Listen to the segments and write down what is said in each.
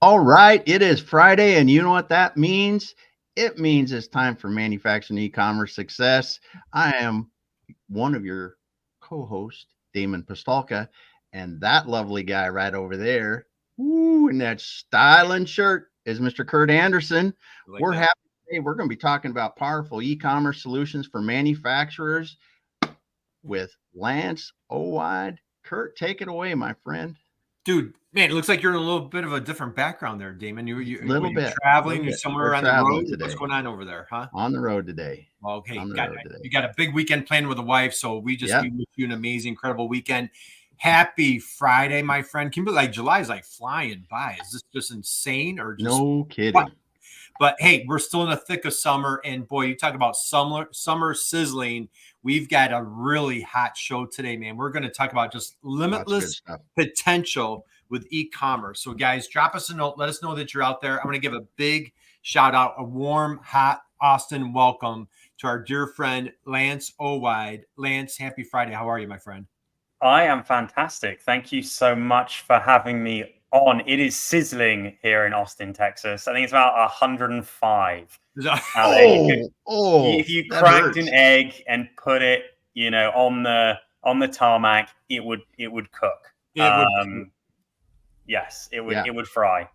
All right, it is Friday, and you know what that means? It means it's time for manufacturing e-commerce success. I am one of your co-hosts, Damon Pistolka, and that lovely guy right over there, in that styling shirt, is Mr. Kurt Anderson. Like We're that. happy today. We're going to be talking about powerful e-commerce solutions for manufacturers with Lance Owide. Kurt, take it away, my friend. Dude, man, it looks like you're in a little bit of a different background there, Damon. Little You're bit, traveling, little you're bit. somewhere We're on the road. traveling What's today. going on over there, huh? On the road today. Well, hey, On the road today. you got a big weekend planned with the wife, so we Yep. wish you an amazing, incredible weekend. Happy Friday, my friend. Can you believe like July is like flying by? Is this just insane or just No kidding. what? But hey, we're still in the thick of summer, and boy, you talk about summer sizzling. We've got a really hot show today, man. We're going to talk about just limitless potential with e-commerce. So, guys, drop us a note. Let us know that you're out there. I'm going to give a big shout out, a warm, hot Austin welcome to our dear friend Lance Owide. Lance, happy Friday. How are you, my friend? I am fantastic. Thank you so much for having me on. It is sizzling here in Austin, Texas. I think it's about 105. If you cracked an egg and put it, on the tarmac, it would cook. Yes, it would fry.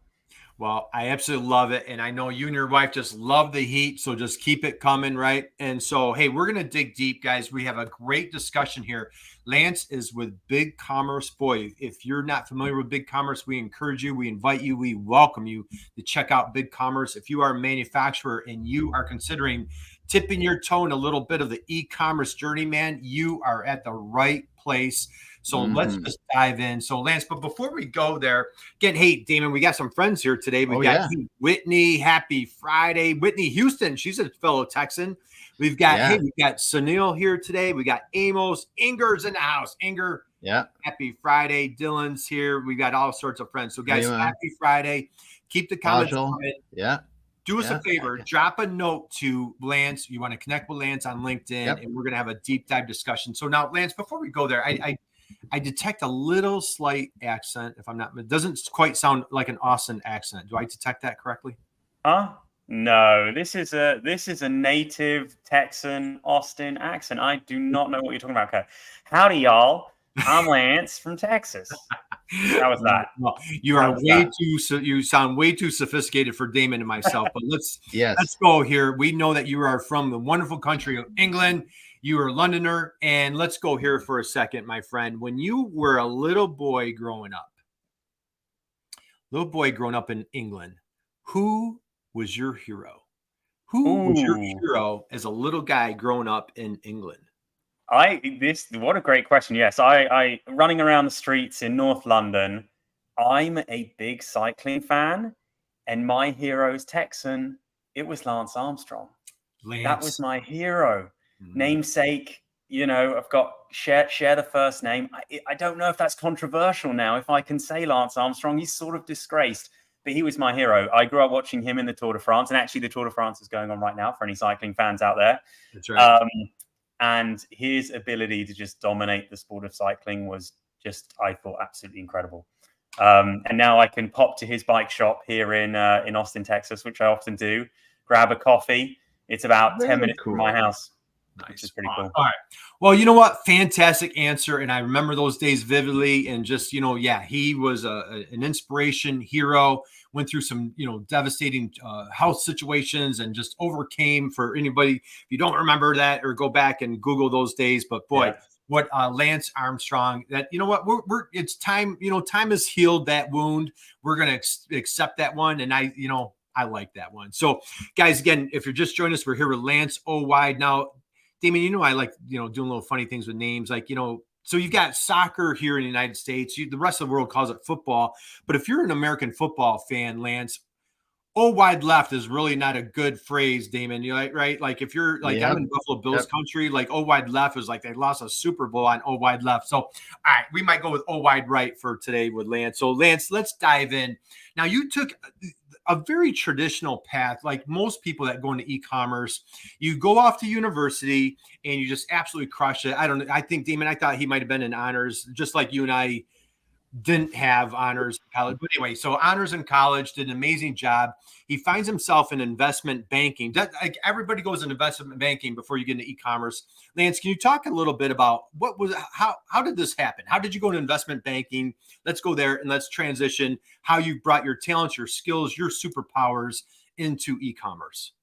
Well, I absolutely love it. And I know you and your wife just love the heat. So just keep it coming, right? And so, hey, we're going to dig deep, guys. We have a great discussion here. Lance is with BigCommerce. Boy, if you're not familiar with BigCommerce, we encourage you, we invite you, we welcome you to check out BigCommerce. If you are a manufacturer and you are considering tipping your toe in a little bit of the e-commerce journey, man, you are at the right place. So let's just dive in. So Lance, but before we go there, again, hey, Damon, we got some friends here today. We've got Whitney. Happy Friday. Whitney Houston. She's a fellow Texan. We've got, we've got Sunil here today. We got Amos. Inger's in the house. Inger. Yeah. Happy Friday. Dylan's here. We got all sorts of friends. So guys, happy Friday. Keep the comments coming. Yeah. Do us a favor, drop a note to Lance. You want to connect with Lance on LinkedIn, and we're going to have a deep dive discussion. So now, Lance, before we go there, I detect a little slight accent. If I'm not, it doesn't quite sound like an Austin accent. Do I detect that correctly? No, this is a native Texan Austin accent. I do not know what you're talking about. Okay. Howdy, y'all. I'm Lance from Texas. How was that? Well, you sound way too sophisticated for Damon and myself. But let's go here. We know that you are from the wonderful country of England. You are a Londoner, and let's go here for a second, my friend. When you were a little boy growing up in England, who was your hero? Who was your hero as a little guy growing up in England? What a great question. Yes, I running around the streets in North London. I'm a big cycling fan, and my hero is Texan. It was Lance Armstrong. That was my hero. Namesake, I've got share the first name. I don't know if that's controversial now. If I can say Lance Armstrong, he's sort of disgraced, but he was my hero. I grew up watching him in the Tour de France, and actually the Tour de France is going on right now for any cycling fans out there. That's right. And his ability to just dominate the sport of cycling was just, I thought, absolutely incredible. And now I can pop to his bike shop here in Austin, Texas, which I often do, grab a coffee. It's about 10 minutes from my house. Nice. Which is pretty cool. All right. Well, you know what? Fantastic answer. And I remember those days vividly. And just, he was an inspiration, hero, went through some, devastating health situations and just overcame. For anybody, if you don't remember that, or go back and Google those days. But boy, what Lance Armstrong, that, we're it's time, time has healed that wound. We're going to accept that one. And I like that one. So guys, again, if you're just joining us, we're here with Lance Owide. Now, Damon, I like, doing little funny things with names, like, so you've got soccer here in the United States. The rest of the world calls it football. But if you're an American football fan, Lance, wide left is really not a good phrase, Damon. Right? Like if you're like, I'm in Buffalo Bills country, like wide left is like they lost a Super Bowl on wide left. So, all right, we might go with wide right for today with Lance. So Lance, let's dive in. Now you took a very traditional path, like most people that go into e-commerce. You go off to university and you just absolutely crush it. I think Damon, I thought he might have been in honors, just like you and I didn't have honors in college. But anyway, so honors in college, did an amazing job. He finds himself in investment banking. Like everybody goes in investment banking before you get into e-commerce. Lance, can you talk a little bit about how did this happen? How did you go into investment banking? Let's go there and let's transition how you brought your talents, your skills, your superpowers into e-commerce.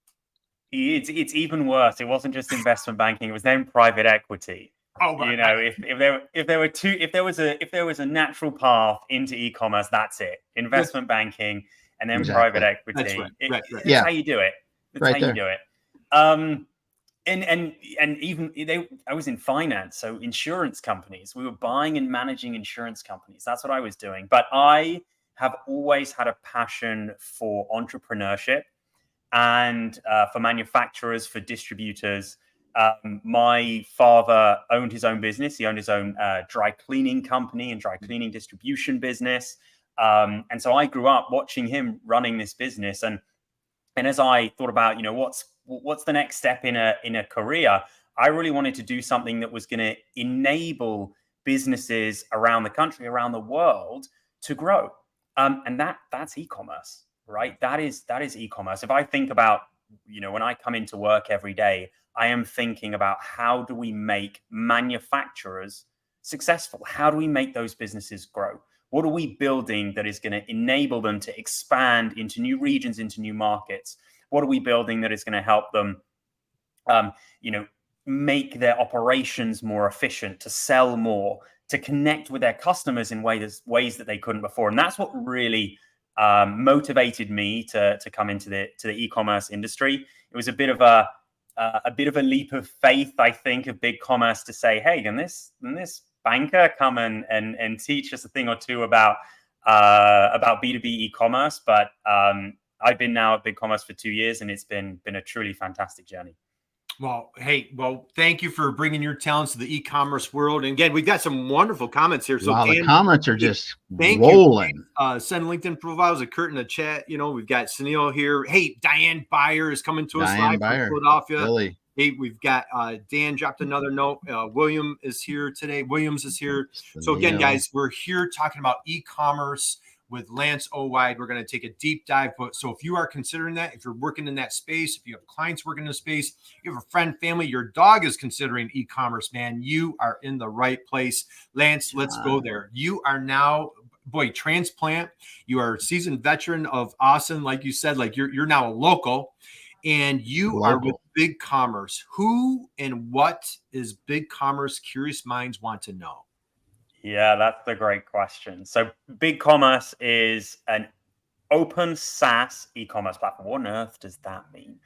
It's even worse. It wasn't just investment banking. It was then private equity. Oh, right. You know, if there was a natural path into e-commerce, that's it. Investment banking and then private equity. That's right. That's how you do it. That's Right how there. you do it. And even I was in finance, so insurance companies. We were buying and managing insurance companies. That's what I was doing. But I have always had a passion for entrepreneurship and for manufacturers, for distributors. My father owned his own business. He owned his own dry cleaning company and dry cleaning distribution business. And so I grew up watching him running this business. And as I thought about, what's the next step in a career, I really wanted to do something that was going to enable businesses around the country, around the world to grow. And that's e-commerce, right? That is e-commerce. If I think about, when I come into work every day, I am thinking about how do we make manufacturers successful? How do we make those businesses grow? What are we building that is going to enable them to expand into new regions, into new markets? What are we building that is going to help them, make their operations more efficient, to sell more, to connect with their customers in ways that they couldn't before? And that's what really motivated me to come into the e-commerce industry. It was a bit of a leap of faith, I think, of BigCommerce to say, hey, can this banker come and teach us a thing or two about B2B e-commerce? But I've been now at BigCommerce for 2 years, and it's been a truly fantastic journey. Well, thank you for bringing your talents to the e-commerce world. And again, we've got some wonderful comments here. So the comments are just rolling. Send LinkedIn profiles of Kurt in the chat. We've got Sunil here. Hey, Diane Byer is coming to us live from Philadelphia. Really? Hey, we've got Dan dropped another note. Williams is here today. So again, guys, we're here talking about e-commerce with Lance Owide. We're going to take a deep dive. So if you are considering that, if you're working in that space, if you have clients working in the space, you have a friend, family, your dog is considering e-commerce, man, you are in the right place. Lance, let's go there. You are now, transplant. You are a seasoned veteran of Austin. Like you said, like you're now a local, and you are with BigCommerce. Who and what is BigCommerce? Curious minds want to know. Yeah, that's the great question. So BigCommerce is an open SaaS e-commerce platform. What on earth does that mean?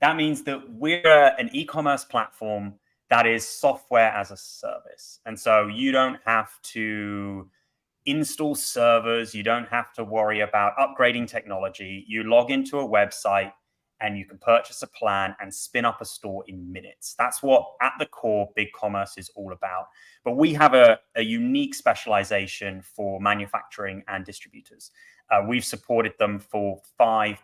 That means that we're an e-commerce platform that is software as a service. And so you don't have to install servers. You don't have to worry about upgrading technology. You log into a website and you can purchase a plan and spin up a store in minutes. That's what, at the core, BigCommerce is all about. But we have a unique specialization for manufacturing and distributors. We've supported them for 5+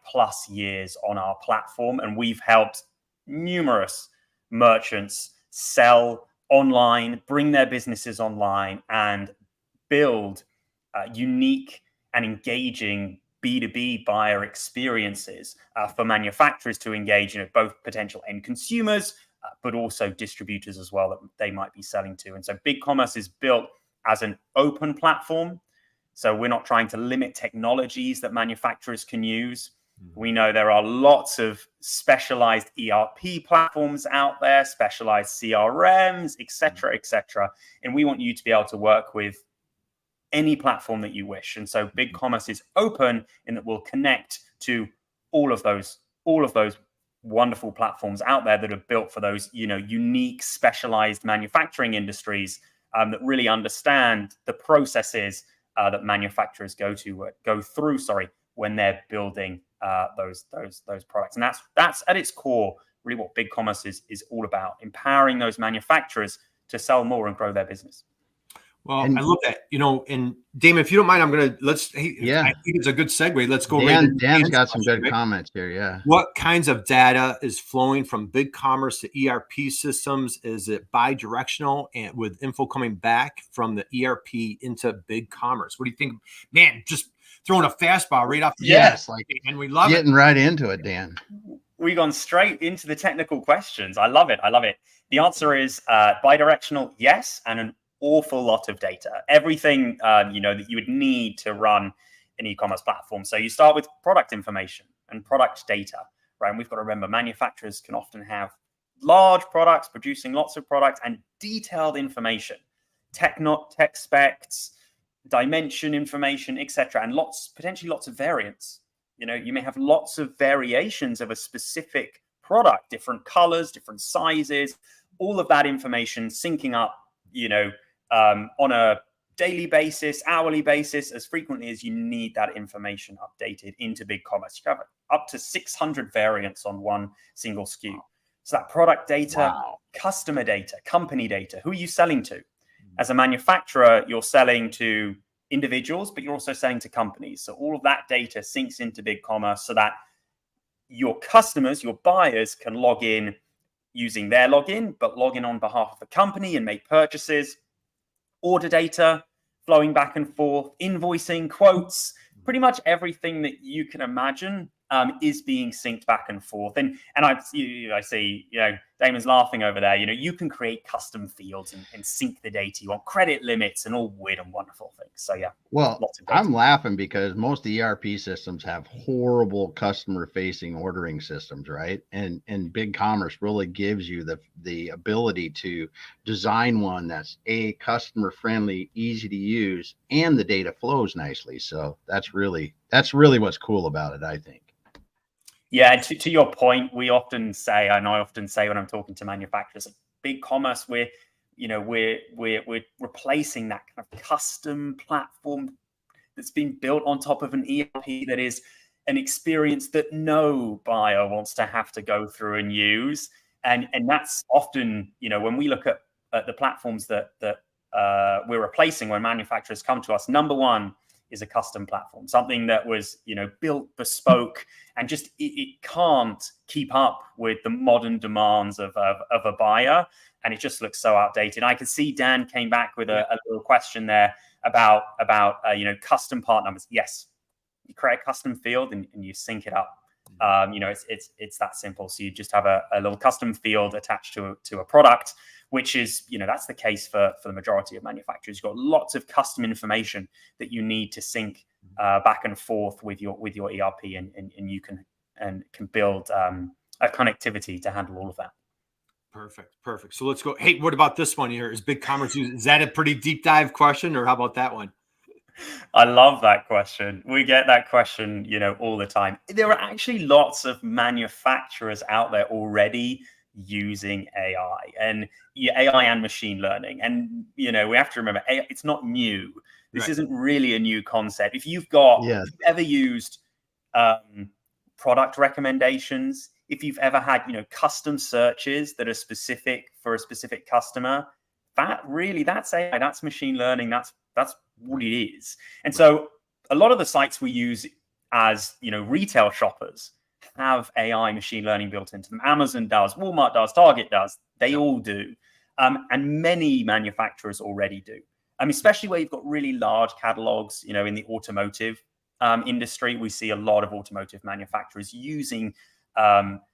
years on our platform, and we've helped numerous merchants sell online, bring their businesses online, and build unique and engaging B2B buyer experiences for manufacturers to engage in both potential end consumers, but also distributors as well that they might be selling to. And so BigCommerce is built as an open platform. So we're not trying to limit technologies that manufacturers can use. We know there are lots of specialized ERP platforms out there, specialized CRMs, et cetera, and we want you to be able to work with any platform that you wish. And so BigCommerce is open in that we'll connect to all of those wonderful platforms out there that are built for those, unique, specialized manufacturing industries that really understand the processes that manufacturers go through when they're building those products. And that's at its core really what BigCommerce is all about: empowering those manufacturers to sell more and grow their business. Well, I love that, and Damon, if you don't mind, I think it's a good segue. Let's go right into Dan's got some good comments here. Yeah. What kinds of data is flowing from BigCommerce to ERP systems? Is it bi-directional and with info coming back from the ERP into BigCommerce? What do you think? Man, just throwing a fastball right off the Yes, and we love getting right into it, Dan. We've gone straight into the technical questions. I love it. The answer is bi-directional, yes, and an awful lot of data. Everything that you would need to run an e-commerce platform. So you start with product information and product data, right? And we've got to remember, manufacturers can often have large products producing lots of products and detailed information, tech specs, dimension information, etc., and potentially lots of variants. You may have lots of variations of a specific product, different colors, different sizes, all of that information syncing up, on a daily basis, hourly basis, as frequently as you need that information updated into BigCommerce. You have up to 600 variants on one single SKU. So that product data, customer data, company data, who are you selling to? As a manufacturer, you're selling to individuals, but you're also selling to companies. So all of that data syncs into BigCommerce so that your customers, your buyers, can log in using their login, but log in on behalf of the company and make purchases. Order data flowing back and forth, invoicing, quotes, pretty much everything that you can imagine is being synced back and forth. And I see, Damon's laughing over there. You can create custom fields and sync the data. You want credit limits and all weird and wonderful things. So yeah. Well, I'm laughing because most ERP systems have horrible customer-facing ordering systems, right? And BigCommerce really gives you the ability to design one that's customer-friendly, easy to use, and the data flows nicely. So that's really what's cool about it, I think. Yeah, to your point, I often say when I'm talking to manufacturers, BigCommerce, we're replacing that kind of custom platform that's been built on top of an ERP that is an experience that no buyer wants to have to go through and use. And that's often, when we look at the platforms that we're replacing when manufacturers come to us, number one is a custom platform, something that was, built bespoke and just it can't keep up with the modern demands of a buyer. And it just looks so outdated. I can see Dan came back with a little question there about custom part numbers. Yes, you create a custom field and you sync it up. It's that simple. So you just have a little custom field attached to a product, which is, that's the case for the majority of manufacturers. You've got lots of custom information that you need to sync back and forth with your ERP, and you can build a connectivity to handle all of that. Perfect. So let's go. Hey, what about this one here? Is BigCommerce, is that a pretty deep dive question, or how about that one? I love that question. We get that question, all the time. There are actually lots of manufacturers out there already using AI and machine learning. And, we have to remember, AI, it's not new. This isn't really a new concept. If you've ever used product recommendations, if you've ever had, custom searches that are specific for a specific customer, that's AI, that's machine learning. That's what it is. And so a lot of the sites we use as, retail shoppers have AI machine learning built into them. Amazon does, Walmart does, Target does, they all do. And many manufacturers already do. Especially where you've got really large catalogs, in the automotive industry, we see a lot of automotive manufacturers using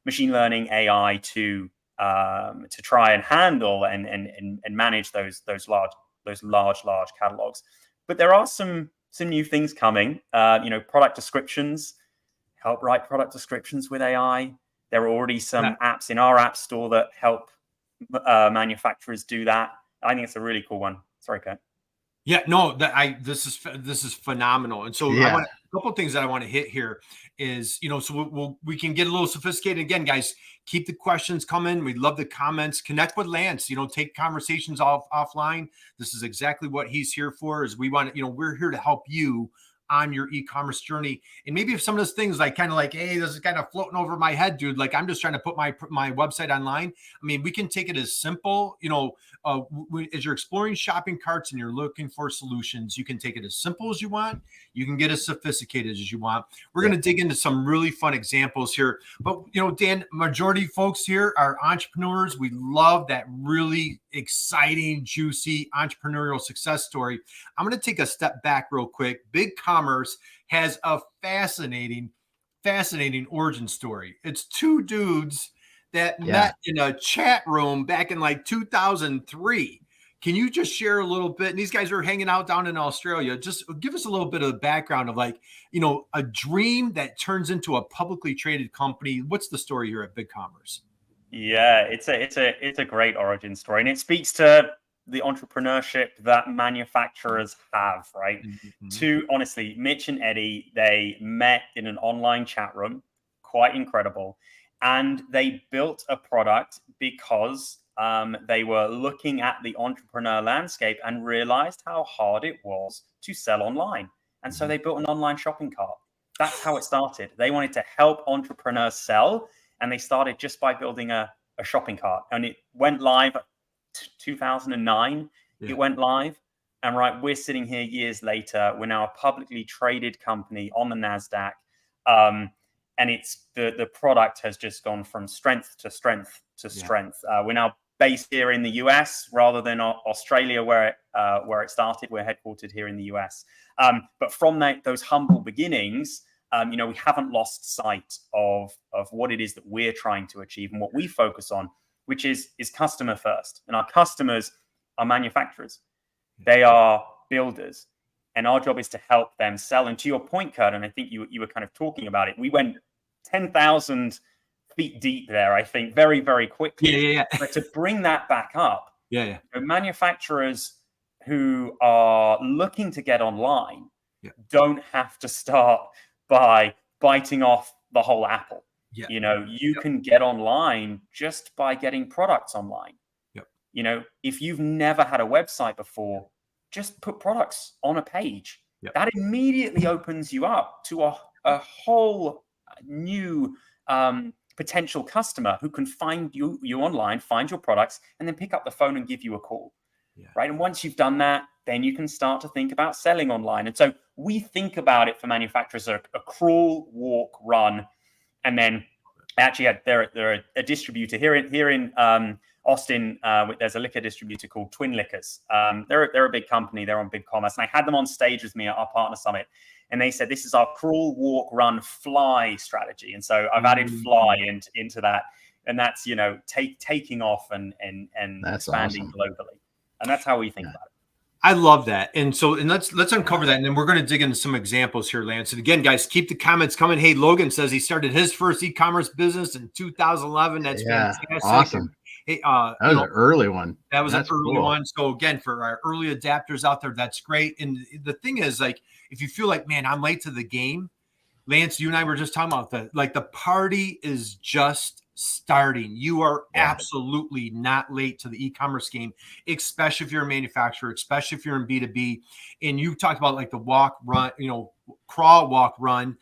machine learning AI to try and handle and manage those large catalogs. But there are some new things coming. Product descriptions, help write product descriptions with AI. There are already some apps in our app store that help manufacturers do that. I think it's a really cool one. Sorry, Kurt. Yeah, no, this is phenomenal. And so a couple of things that I want to hit here is, so we can get a little sophisticated. Again, guys, keep the questions coming. We love the comments. Connect with Lance, take conversations offline. This is exactly what he's here for, is we want to, we're here to help you on your e-commerce journey. And maybe if some of those things like kind of like, hey, this is kind of floating over my head, dude, like I'm just trying to put my website online. I mean, we can take it as simple, as you're exploring shopping carts and you're looking for solutions, you can take it as simple as you want. You can get as sophisticated as you want. We're going to dig into some really fun examples here. But, Dan, majority of folks here are entrepreneurs. We love that really exciting, juicy entrepreneurial success story. I'm going to take a step back real quick. BigCommerce has a fascinating origin story. It's two dudes that met in a chat room back in like 2003. Can you just share a little bit? And these guys are hanging out down in Australia. Just give us a little bit of the background of like, a dream that turns into a publicly traded company. What's the story here at BigCommerce? Yeah, it's a great origin story, and it speaks to the entrepreneurship that manufacturers have, right? Honestly, Mitch and Eddie, they met in an online chat room, quite incredible. And they built a product because they were looking at the entrepreneur landscape and realized how hard it was to sell online. And so they built an online shopping cart. That's how it started. They wanted to help entrepreneurs sell, and they started just by building a shopping cart. And it went live 2009. It went live. And we're sitting here years later. We're now a publicly traded company on the NASDAQ. And it's the product has just gone from strength to strength to strength. We're now based here in the US rather than Australia, where it started. We're headquartered here in the US. But from those humble beginnings, we haven't lost sight of what it is that we're trying to achieve and what we focus on, which is customer first. And our customers are manufacturers. They are builders. And our job is to help them sell. And to your point, Kurt, and I think you were kind of talking about it, we went 10,000 feet deep there, I think, very, very quickly. Yeah. But to bring that back up, manufacturers who are looking to get online don't have to start by biting off the whole apple. You can get online just by getting products online. If you've never had a website before, just put products on a page. That immediately opens you up to a whole new potential customer who can find you online, find your products, and then pick up the phone and give you a call. Right. And once you've done that, then you can start to think about selling online. And so we think about it for manufacturers a crawl, walk, run. And then actually they're a distributor here in Austin. There's a liquor distributor called Twin Liquors. They're a big company. They're on BigCommerce. And I had them on stage with me at our partner summit. And they said, this is our crawl, walk, run, fly strategy. And so I've added fly into that. And that's, taking off and expanding globally. And that's how we think about it. I love that. And let's uncover that. And then we're going to dig into some examples here, Lance. And again, guys, keep the comments coming. Hey, Logan says he started his first e-commerce business in 2011. That's fantastic. Awesome. Hey, that was an early one. That was an early one. So again, for our early adapters out there, that's great. And the thing is, like, if you feel like, man, I'm late to the game, Lance, you and I were just talking about that. Like, the party is just starting. You are absolutely not late to the e-commerce game, especially if you're a manufacturer, especially if you're in B2B. And you talked about like the walk, run, crawl, walk, run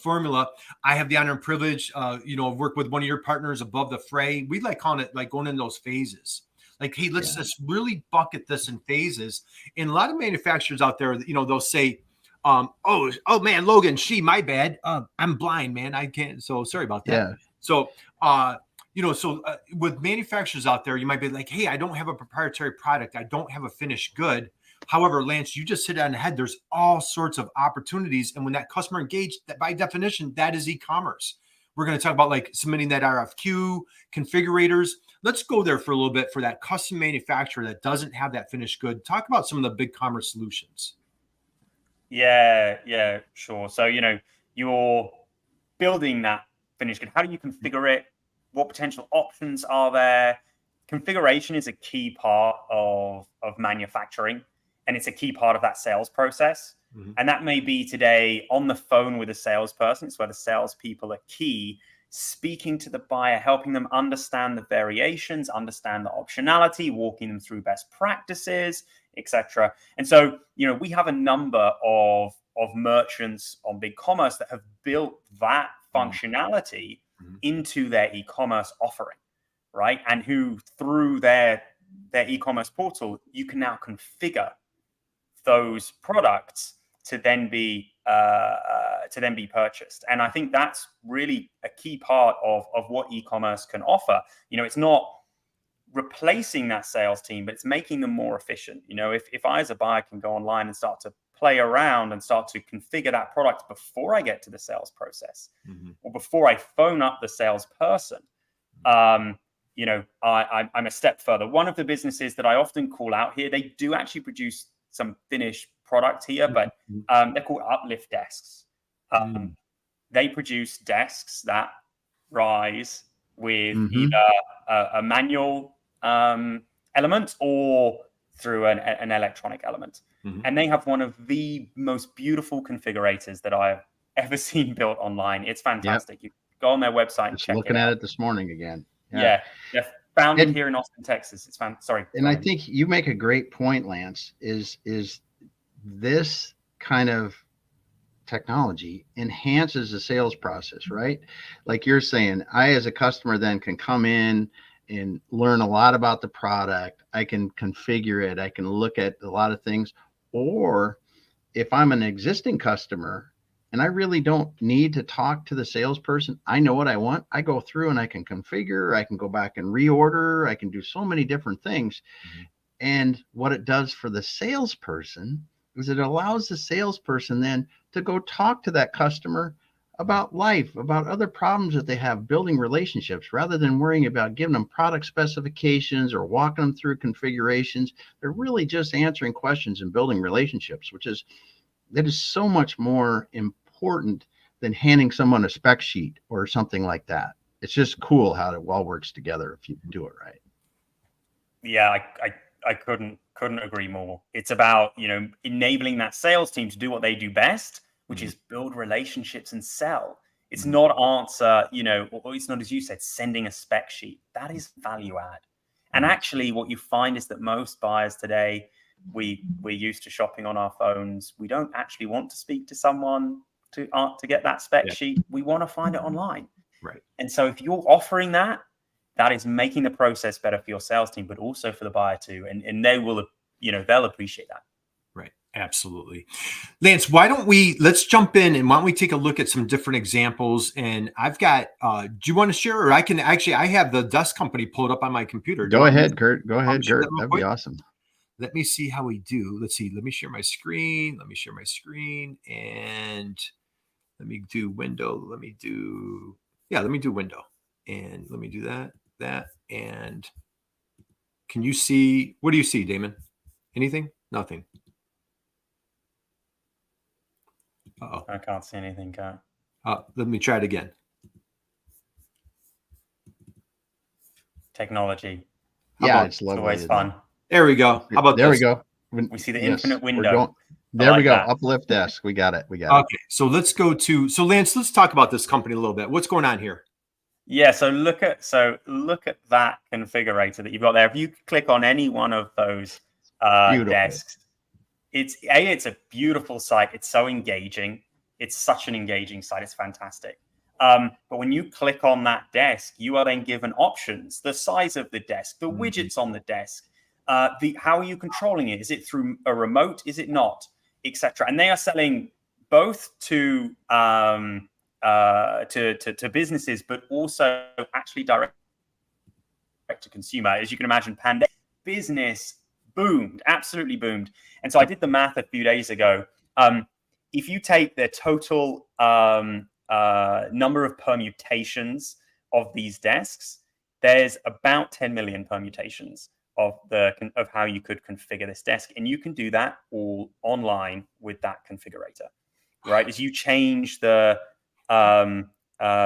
formula. I have the honor and privilege, work with one of your partners Above the Fray. We like calling it like going in those phases. Like, hey, let's just really bucket this in phases. And a lot of manufacturers out there, they'll say, oh man, Logan, my bad. I'm blind, man. I can't. So sorry about that. Yeah. So, with manufacturers out there, you might be like, hey, I don't have a proprietary product. I don't have a finished good. However, Lance, you just hit it on the head. There's all sorts of opportunities. And when that customer engaged, that by definition, that is e-commerce. We're going to talk about like submitting that RFQ, configurators. Let's go there for a little bit for that custom manufacturer that doesn't have that finished good. Talk about some of the BigCommerce solutions. Yeah, sure. So, you're building that finished good. How do you configure it? What potential options are there? Configuration is a key part of manufacturing, and it's a key part of that sales process. Mm-hmm. And that may be today on the phone with a salesperson. It's where the salespeople are key, speaking to the buyer, helping them understand the variations, understand the optionality, walking them through best practices, etc. And so, we have a number of of merchants on BigCommerce that have built that functionality into their e-commerce offering, right? And who through their e-commerce portal, you can now configure those products to then be purchased. And I think that's really a key part of what e-commerce can offer. You know, it's not replacing that sales team, but it's making them more efficient. You know, if I as a buyer can go online and start to play around and start to configure that product before I get to the sales process, or before I phone up the salesperson, you know, I'm a step further. One of the businesses that I often call out here, they do actually produce some finished product here, but they're called Uplift desks. They produce desks that rise with either a manual element or through an electronic element. And they have one of the most beautiful configurators that I've ever seen built online. It's fantastic. You go on their website and check it out. Looking at it this morning again. Yeah. They're founded here in Austin, Texas. It's sorry. And I think you make a great point, Lance, is this kind of technology enhances the sales process, right? Like you're saying, I as a customer then can come in and learn a lot about the product. I can configure it. I can look at a lot of things. Or if I'm an existing customer and I really don't need to talk to the salesperson, I know what I want. I go through and I can configure, I can go back and reorder, I can do so many different things. And what it does for the salesperson is it allows the salesperson then to go talk to that customer about life, about other problems that they have, building relationships, rather than worrying about giving them product specifications or walking them through configurations. They're really just answering questions and building relationships, that is so much more important than handing someone a spec sheet or something like that. It's just cool how it all works together if you do it right. Yeah, I couldn't agree more. It's about, you know, enabling that sales team to do what they do best, which is build relationships and sell. It's not answer, you know, or it's not, as you said, sending a spec sheet. That is value add. And actually what you find is that most buyers today, we're used to shopping on our phones. We don't actually want to speak to someone to get that spec sheet. We want to find it online. Right. And so if you're offering that, that is making the process better for your sales team, but also for the buyer too. And they will, you know, they'll appreciate that. Right. Absolutely. Lance, let's jump in and why don't we take a look at some different examples? And I've got, do you want to share, or I have the desk company pulled up on my computer. Go ahead, Kurt. That'd be awesome. Let me see how we do. Let's see. Let me share my screen. And let me do window. Let me do window. And let me do that. And can you see, what do you see, Damon? Anything? Nothing. Uh-oh. I can't see anything, Kurt. Let me try it again. Technology. It's lovely. It's always fun. There we go. How about there this? we go. We see the infinite window. There we go. That. Uplift desk. We got it. Okay. So let's go to, Lance, let's talk about this company a little bit. What's going on here? Yeah. So look at that configurator that you've got there. If you click on any one of those desks, it's a beautiful site. It's so engaging. It's such an engaging site. It's fantastic. But when you click on that desk, you are then given options: the size of the desk, the widgets on the desk, how are you controlling it? Is it through a remote? Is it not? Etc. And they are selling both to businesses, but also actually direct to consumer. As you can imagine, pandemic business boomed, absolutely boomed. And so I did the math a few days ago. If you take the total number of permutations of these desks, there's about 10 million permutations of how you could configure this desk, and you can do that all online with that configurator, right? As you change the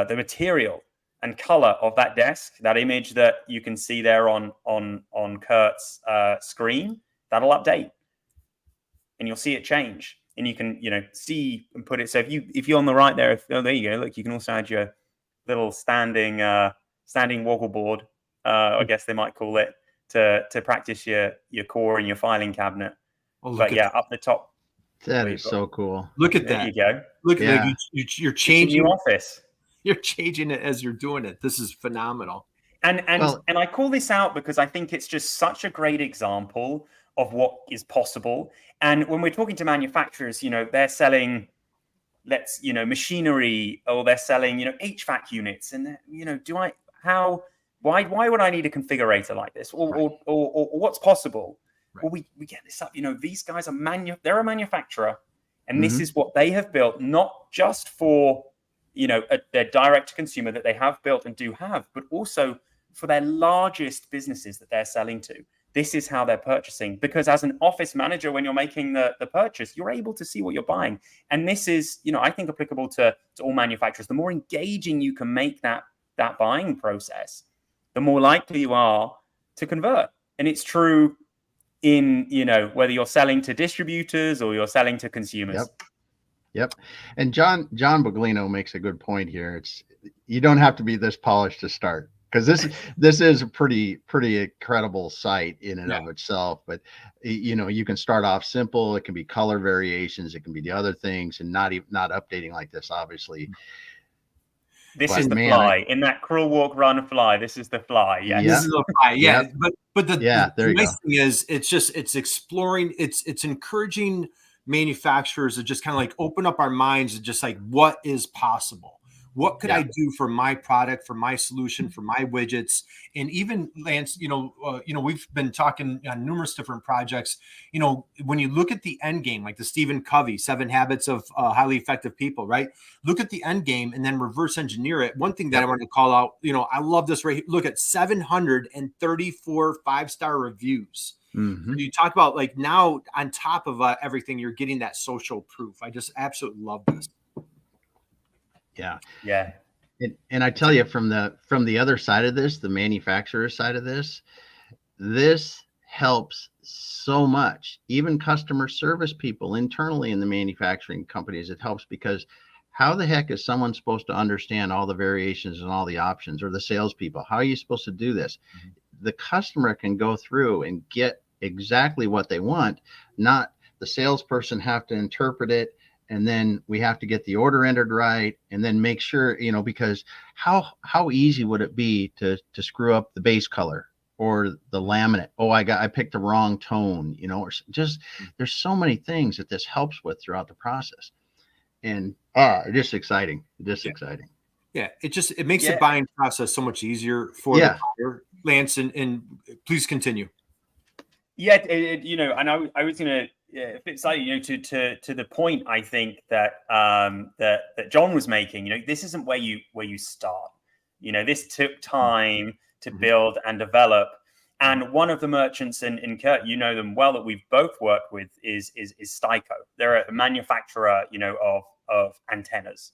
material and color of that desk, that image that you can see there on Kurt's screen, that'll update, and you'll see it change. And you can, see and put it. So if you're on the right there, there you go. Look, you can also add your little standing woggle board, I guess they might call it, to practice your core and your filing cabinet. Oh, but yeah, up the top. That We've is got- so cool. Look at There that. you go. Look at Yeah. that. You're It's a changing. new office. You're changing it as you're doing it. This is phenomenal. And Well, I call this out because I think it's just such a great example of what is possible. And when we're talking to manufacturers, they're selling, machinery, or they're selling, HVAC units. And why would I need a configurator like this? Or what's possible? Right. Well, we get this up. These guys they're a manufacturer, and this Mhm. is what they have built, not just for their direct to consumer that they have built and do have, but also for their largest businesses that they're selling to. This is how they're purchasing, because as an office manager, when you're making the purchase, you're able to see what you're buying. And this is, I think, applicable to all manufacturers. The more engaging you can make that buying process, the more likely you are to convert. And it's true in, whether you're selling to distributors or you're selling to consumers. Yep. And John Buglino makes a good point here. You don't have to be this polished to start, because this is a pretty incredible site in and of itself. But you can start off simple. It can be color variations. It can be the other things, and not updating like this, obviously. This is the fly in that crawl, walk, run, fly. This is the fly. Yes. This is the fly. Yeah. Yep. But the there you nice go. thing is it's exploring, it's encouraging manufacturers to just kind of like open up our minds and just like, what is possible? What could I do for my product, for my solution, for my widgets? And even Lance, we've been talking on numerous different projects. When you look at the end game, like the Stephen Covey 7 Habits of Highly Effective People, right? Look at the end game and then reverse engineer it. One thing that I want to call out, I love this right here. Look at 734 5-star reviews. Mm-hmm. You talk about like now on top of everything, you're getting that social proof. I just absolutely love this. Yeah. And I tell you, from the other side of this, the manufacturer side of this helps so much. Even customer service people internally in the manufacturing companies, it helps, because how the heck is someone supposed to understand all the variations and all the options, or the salespeople? How are you supposed to do this? Mm-hmm. The customer can go through and get exactly what they want, not the salesperson have to interpret it. And then we have to get the order entered right, and then make sure, because how easy would it be to screw up the base color or the laminate? Oh, I picked the wrong tone, or just, there's so many things that this helps with throughout the process. And just exciting, exciting. Yeah, it makes the buying process so much easier for the buyer. Lance, and please continue. Yeah, and I was going to. If it's like, to the point, I think that that John was making, this isn't where you start. This took time to build and develop. And one of the merchants in Kurt, them well, that we've both worked with is Styco. They're a manufacturer, of antennas.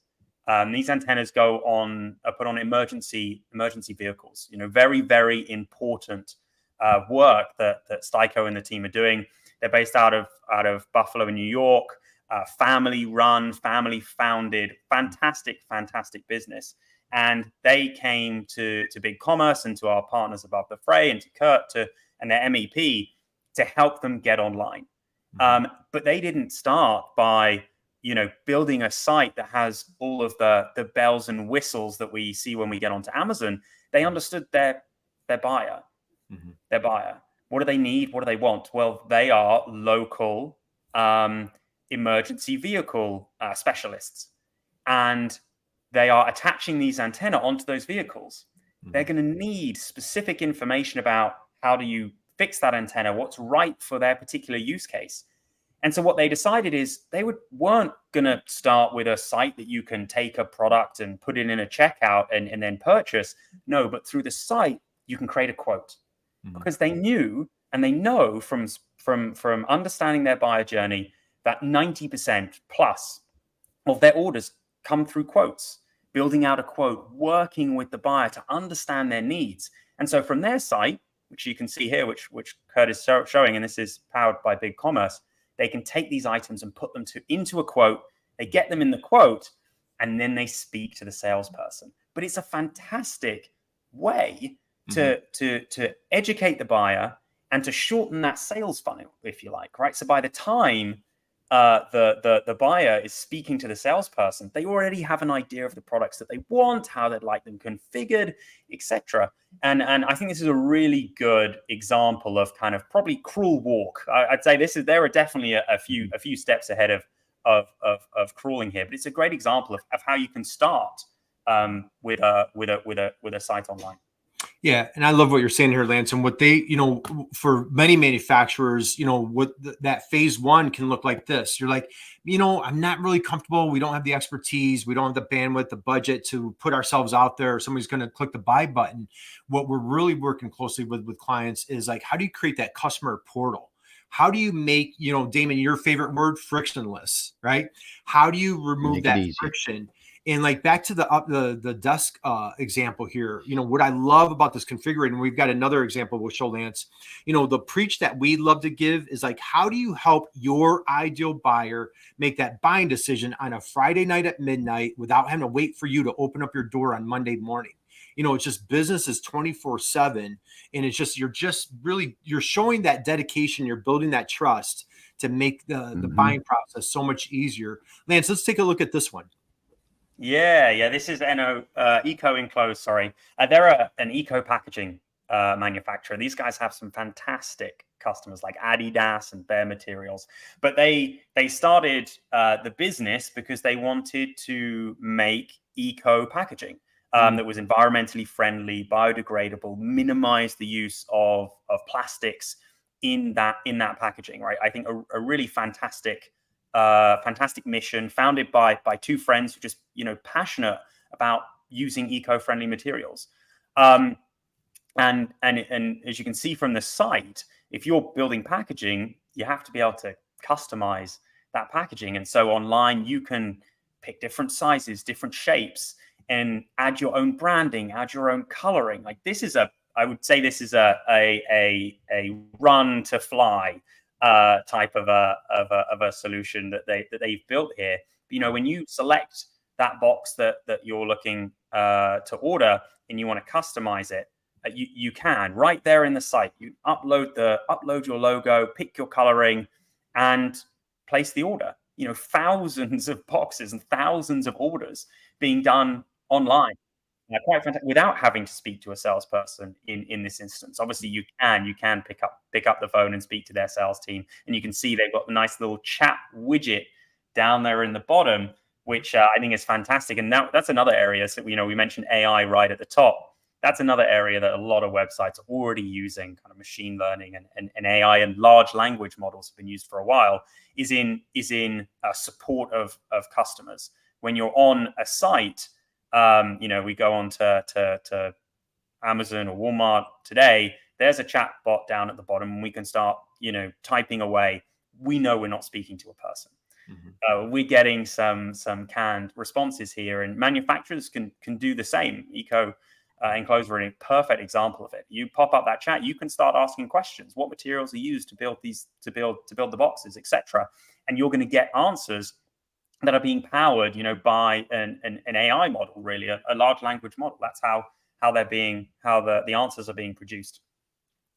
These antennas are put on emergency vehicles. Very, very important work that Styco and the team are doing. They're based out of Buffalo in New York, family run, family founded, fantastic business. And they came to BigCommerce and to our partners above the fray and to Kurt and their MEP to help them get online. But they didn't start by building a site that has all of the bells and whistles that we see when we get onto Amazon. They understood their buyer, their buyer. What do they need? What do they want? Well, they are local emergency vehicle specialists, and they are attaching these antenna onto those vehicles. They're going to need specific information about how do you fix that antenna, what's right for their particular use case. And so what they decided is they weren't going to start with a site that you can take a product and put it in a checkout and then purchase. No, but through the site, you can create a quote. Because they knew and they know from understanding their buyer journey that 90% plus of their orders come through quotes, building out a quote, working with the buyer to understand their needs. And so from their site, which you can see here, which Kurt is showing, and this is powered by BigCommerce, they can take these items and put them into a quote. They get them in the quote, and then they speak to the salesperson. But it's a fantastic way to educate the buyer and to shorten that sales funnel, if you like, right? So by the time the buyer is speaking to the salesperson, they already have an idea of the products that they want, how they'd like them configured, etc. And I think this is a really good example of kind of probably crawl walk. I'd say there are definitely a few steps ahead of crawling here, but it's a great example of how you can start with a site online. Yeah, and I love what you're saying here, Lance. And what they, for many manufacturers, what that phase one can look like this. You're like, I'm not really comfortable. We don't have the expertise. We don't have the bandwidth, the budget to put ourselves out there. Somebody's going to click the buy button. What we're really working closely with clients is like, how do you create that customer portal? How do you make, Damon, your favorite word, frictionless, right? How do you remove that friction? And like back to the desk example here, what I love about this configurator, and we've got another example we'll show Lance, the preach that we love to give is like, how do you help your ideal buyer make that buying decision on a Friday night at midnight without having to wait for you to open up your door on Monday morning? It's just business is 24/7. And it's just, you're showing that dedication, you're building that trust to make the buying process so much easier. Lance, let's take a look at this one. Yeah. This is Eco Enclosed. Sorry, they're an eco packaging manufacturer. These guys have some fantastic customers like Adidas and Bare Materials, but they started the business because they wanted to make eco packaging that was environmentally friendly, biodegradable, minimize the use of plastics in that packaging. Right, I think a really fantastic mission, founded by two friends who just passionate about using eco-friendly materials. And as you can see from the site, if you're building packaging, you have to be able to customize that packaging. And so online, you can pick different sizes, different shapes, and add your own branding, add your own coloring. Like I would say this is a run to fly type of a solution that they've built here. When you select that box that you're looking to order and you want to customize it, you can right there in the site. You upload your logo, pick your coloring, and place the order. Thousands of boxes and thousands of orders being done online. Quite fantastic, without having to speak to a salesperson in this instance. Obviously, you can pick up the phone and speak to their sales team, and you can see they've got the nice little chat widget down there in the bottom, which I think is fantastic. And now that's another area. So we mentioned AI right at the top. That's another area that a lot of websites are already using. Kind of machine learning and AI and large language models have been used for a while. Is in support of customers. When you're on a site. We go on to Amazon or Walmart today, there's a chat bot down at the bottom and we can start, typing away. We know we're not speaking to a person. We're getting some canned responses here, and manufacturers can do the same. Eco Enclosed are a perfect example of it. You pop up that chat, you can start asking questions. What materials are used to build the boxes, etc. And you're going to get answers that are being powered, by an AI model, really, a large language model. That's how the answers are being produced.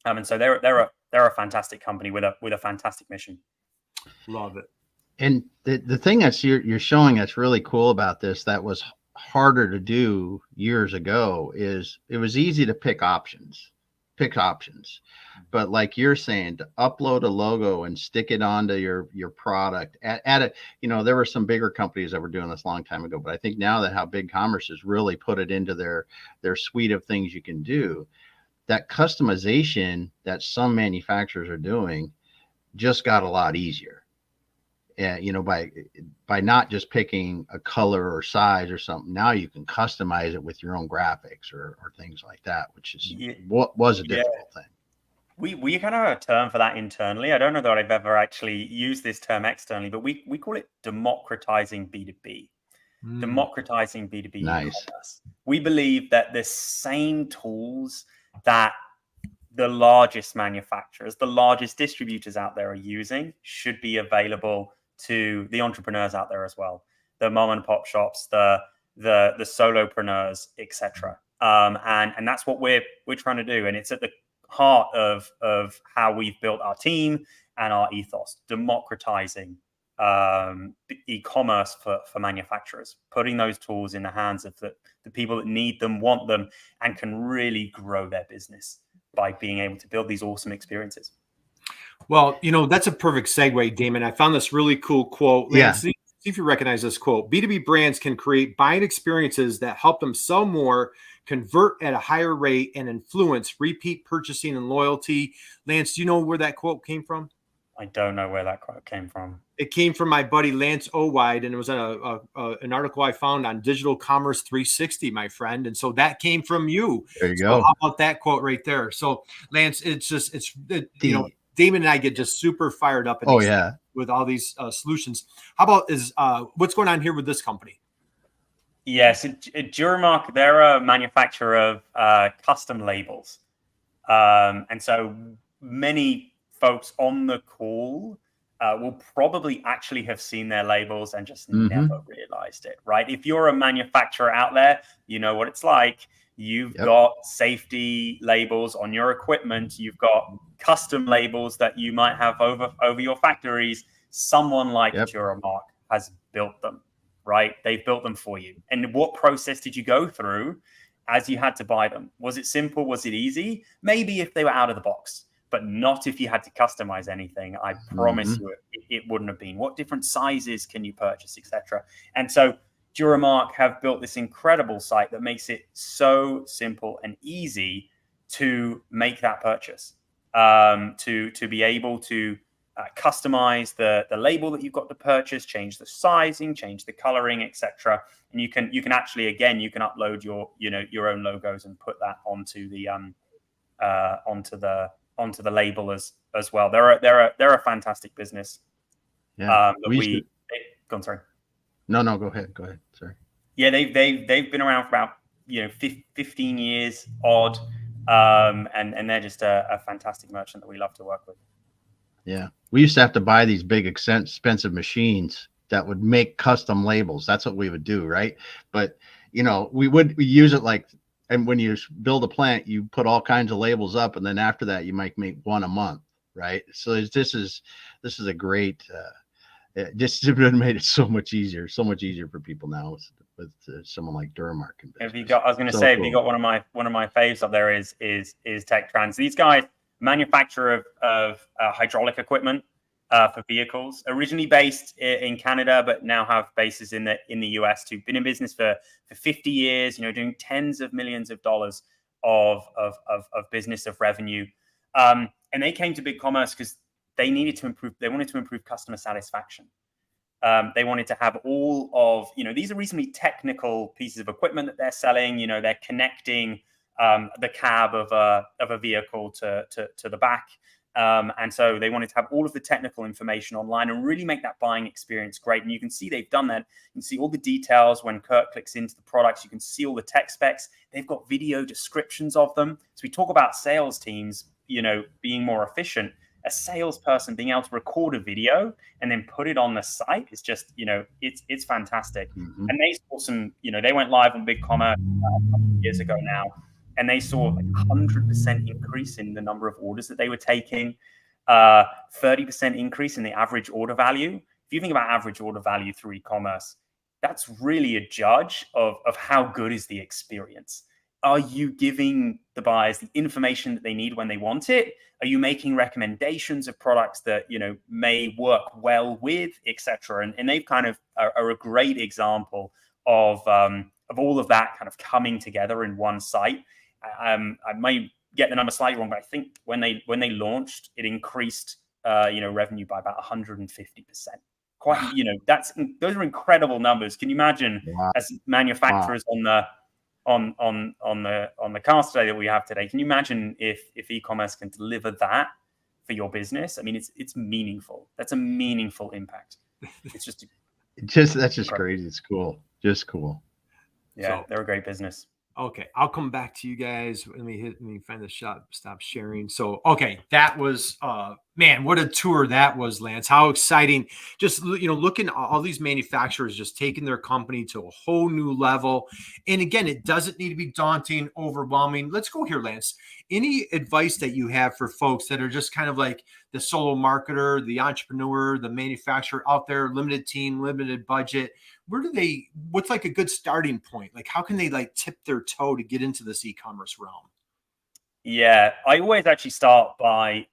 And so they're a fantastic company with a fantastic mission. Love it. And the thing that's you're showing that's really cool about this that was harder to do years ago is it was easy to pick options. But like you're saying, to upload a logo and stick it onto your product at it, there were some bigger companies that were doing this a long time ago, but I think now that how BigCommerce has really put it into their suite of things you can do, that customization that some manufacturers are doing just got a lot easier. By not just picking a color or size or something, now you can customize it with your own graphics or things like that, which is what was a difficult thing. We kind of have a term for that internally. I don't know that I've ever actually used this term externally, but we call it democratizing B2B. Democratizing B2B e-commerce. We believe that the same tools that the largest manufacturers, the largest distributors out there are using should be available to the entrepreneurs out there as well, the mom and pop shops, the solopreneurs, etc. And that's what we're trying to do, and it's at the heart of how we've built our team and our ethos, democratizing e-commerce for manufacturers, putting those tools in the hands of the people that need them, want them, and can really grow their business by being able to build these awesome experiences. Well, that's a perfect segue, Damon. I found this really cool quote. Lance, Yeah. see if you recognize this quote. B2B brands can create buying experiences that help them sell more, convert at a higher rate, and influence repeat purchasing and loyalty. Lance, do you know where that quote came from? I don't know where that quote came from. It came from my buddy Lance Owide, and it was an article I found on Digital Commerce 360, my friend. And so that came from you. There you So go. how about that quote right there? So Lance, Damon and I get just super fired up and with all these solutions. How about what's going on here with this company? Yes, Duramark, they're a manufacturer of custom labels. And so many folks on the call will probably actually have seen their labels and just never realized it, right? If you're a manufacturer out there, you know what it's like. You've got safety labels on your equipment. You've got custom labels that you might have over your factories. Someone like Duramark has built them, right? They've built them for you. And what process did you go through as you had to buy them? Was it simple? Was it easy? Maybe if they were out of the box, but not if you had to customize anything. I promise you it wouldn't have been. What different sizes can you purchase, etc. And so Duramark have built this incredible site that makes it so simple and easy to make that purchase, to be able to customize the label that you've got to purchase, change the sizing, change the coloring, etc. And you can actually, again, you can upload your own logos and put that onto the label as well. They're a fantastic business. Yeah. Go on, sorry. No, go ahead. Sorry. Yeah, they've been around for about 15 years odd, and they're just a fantastic merchant that we love to work with. Yeah, we used to have to buy these big expensive machines that would make custom labels. That's what we would do, right? But we use it and when you build a plant, you put all kinds of labels up, and then after that, you might make one a month, right? So this is a great. This has made it so much easier for people now with someone like Duramark. Have you got one of my faves up there is Tech Trans. These guys manufacturer of hydraulic equipment for vehicles, originally based in Canada, but now have bases in the US too. Been in business for 50 years, doing tens of millions of dollars of business, of revenue. And they came to BigCommerce because they wanted to improve customer satisfaction. They wanted to have all of, these are reasonably technical pieces of equipment that they're selling. They're connecting the cab of a vehicle to the back. And so they wanted to have all of the technical information online and really make that buying experience great. And you can see they've done that. You can see all the details when Kurt clicks into the products. You can see all the tech specs. They've got video descriptions of them. So we talk about sales teams, being more efficient. A salesperson being able to record a video and then put it on the site is just, it's fantastic. And they saw they went live on BigCommerce a couple of years ago now, and they saw 100% increase in the number of orders that they were taking, 30% increase in the average order value. If you think about average order value through e-commerce, that's really a judge of how good is the experience. Are you giving the buyers the information that they need when they want it? Are you making recommendations of products that may work well with, etc.? And they've kind of are a great example of all of that kind of coming together in one site. I might get the number slightly wrong, but I think when they launched, it increased revenue by about 150%. Quite, those are incredible numbers. Can you imagine as manufacturers on the cast today that we have today? Can you imagine if e-commerce can deliver that for your business? I mean, it's meaningful. That's a meaningful impact. It's that's just crazy. It's cool. Just cool. Yeah, they're a great business. Okay, I'll come back to you guys. Let me find the stop sharing. So, okay, that was Man, what a tour that was, Lance. How exciting. Just, looking at all these manufacturers just taking their company to a whole new level. And again, it doesn't need to be daunting, overwhelming. Let's go here, Lance. Any advice that you have for folks that are just kind of like the solo marketer, the entrepreneur, the manufacturer out there, limited team, limited budget? What's like a good starting point? Like, how can they like tip their toe to get into this e-commerce realm? Yeah, I always actually start by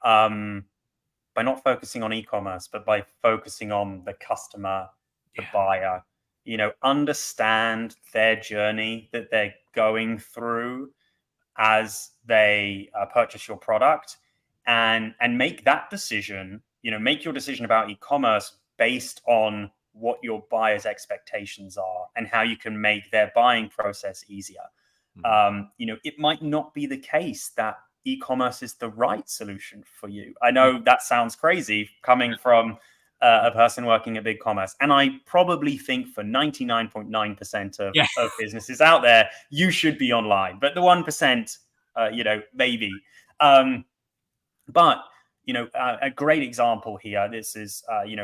not focusing on e-commerce, but by focusing on the customer, the buyer. Understand their journey that they're going through as they purchase your product, and make that decision. Make your decision about e-commerce based on what your buyer's expectations are and how you can make their buying process easier. It might not be the case that e-commerce is the right solution for you. I know that sounds crazy coming from a person working at BigCommerce. And I probably think for 99.9% of businesses out there, you should be online. But the 1%, maybe. But a great example here. This is,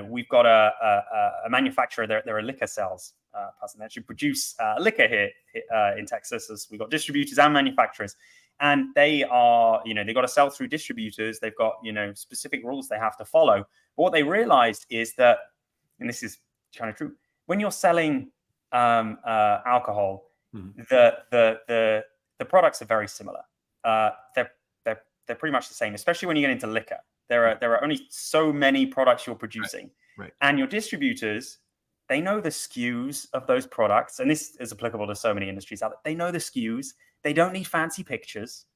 we've got a manufacturer. They're a liquor sales person that actually produce liquor here in Texas. As we've got distributors and manufacturers, and they are, they've got to sell through distributors. They've got, specific rules they have to follow. But what they realized is that, and this is kind of true, when you're selling alcohol, the products are very similar. They're pretty much the same, especially when you get into liquor. There are only so many products you're producing, right. And your distributors, they know the SKUs of those products, and this is applicable to so many industries out there. They know the SKUs. They don't need fancy pictures.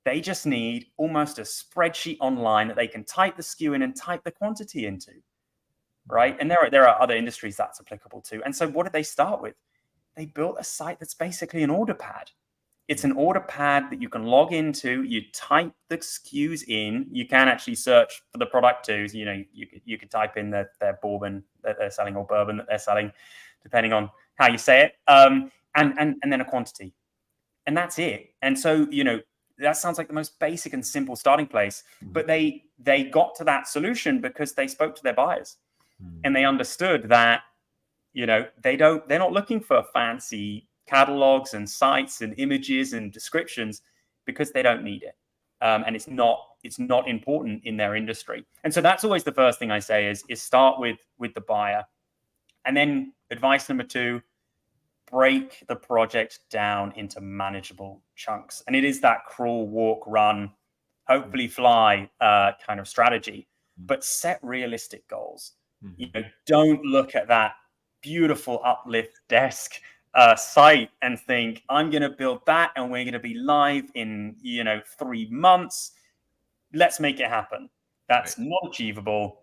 They just need almost a spreadsheet online that they can type the SKU in and type the quantity into, right? And there are other industries that's applicable to. And so what did they start with? They built a site that's basically an order pad. It's an order pad that you can log into. You type the SKUs in. You can actually search for the product too. So, you could type in their bourbon that they're selling or bourbon that they're selling, depending on how you say it, and then a quantity. And that's it. And so, that sounds like the most basic and simple starting place. But they got to that solution because they spoke to their buyers, and they understood that, they're not looking for fancy catalogs and sites and images and descriptions because they don't need it. And it's not important in their industry. And so that's always the first thing I say is start with the buyer. And then advice number 2, break the project down into manageable chunks. And it is that crawl, walk, run, hopefully fly kind of strategy, but set realistic goals. Don't look at that beautiful uplift desk site and think, I'm going to build that and we're going to be live in 3 months. Let's make it happen. That's not achievable.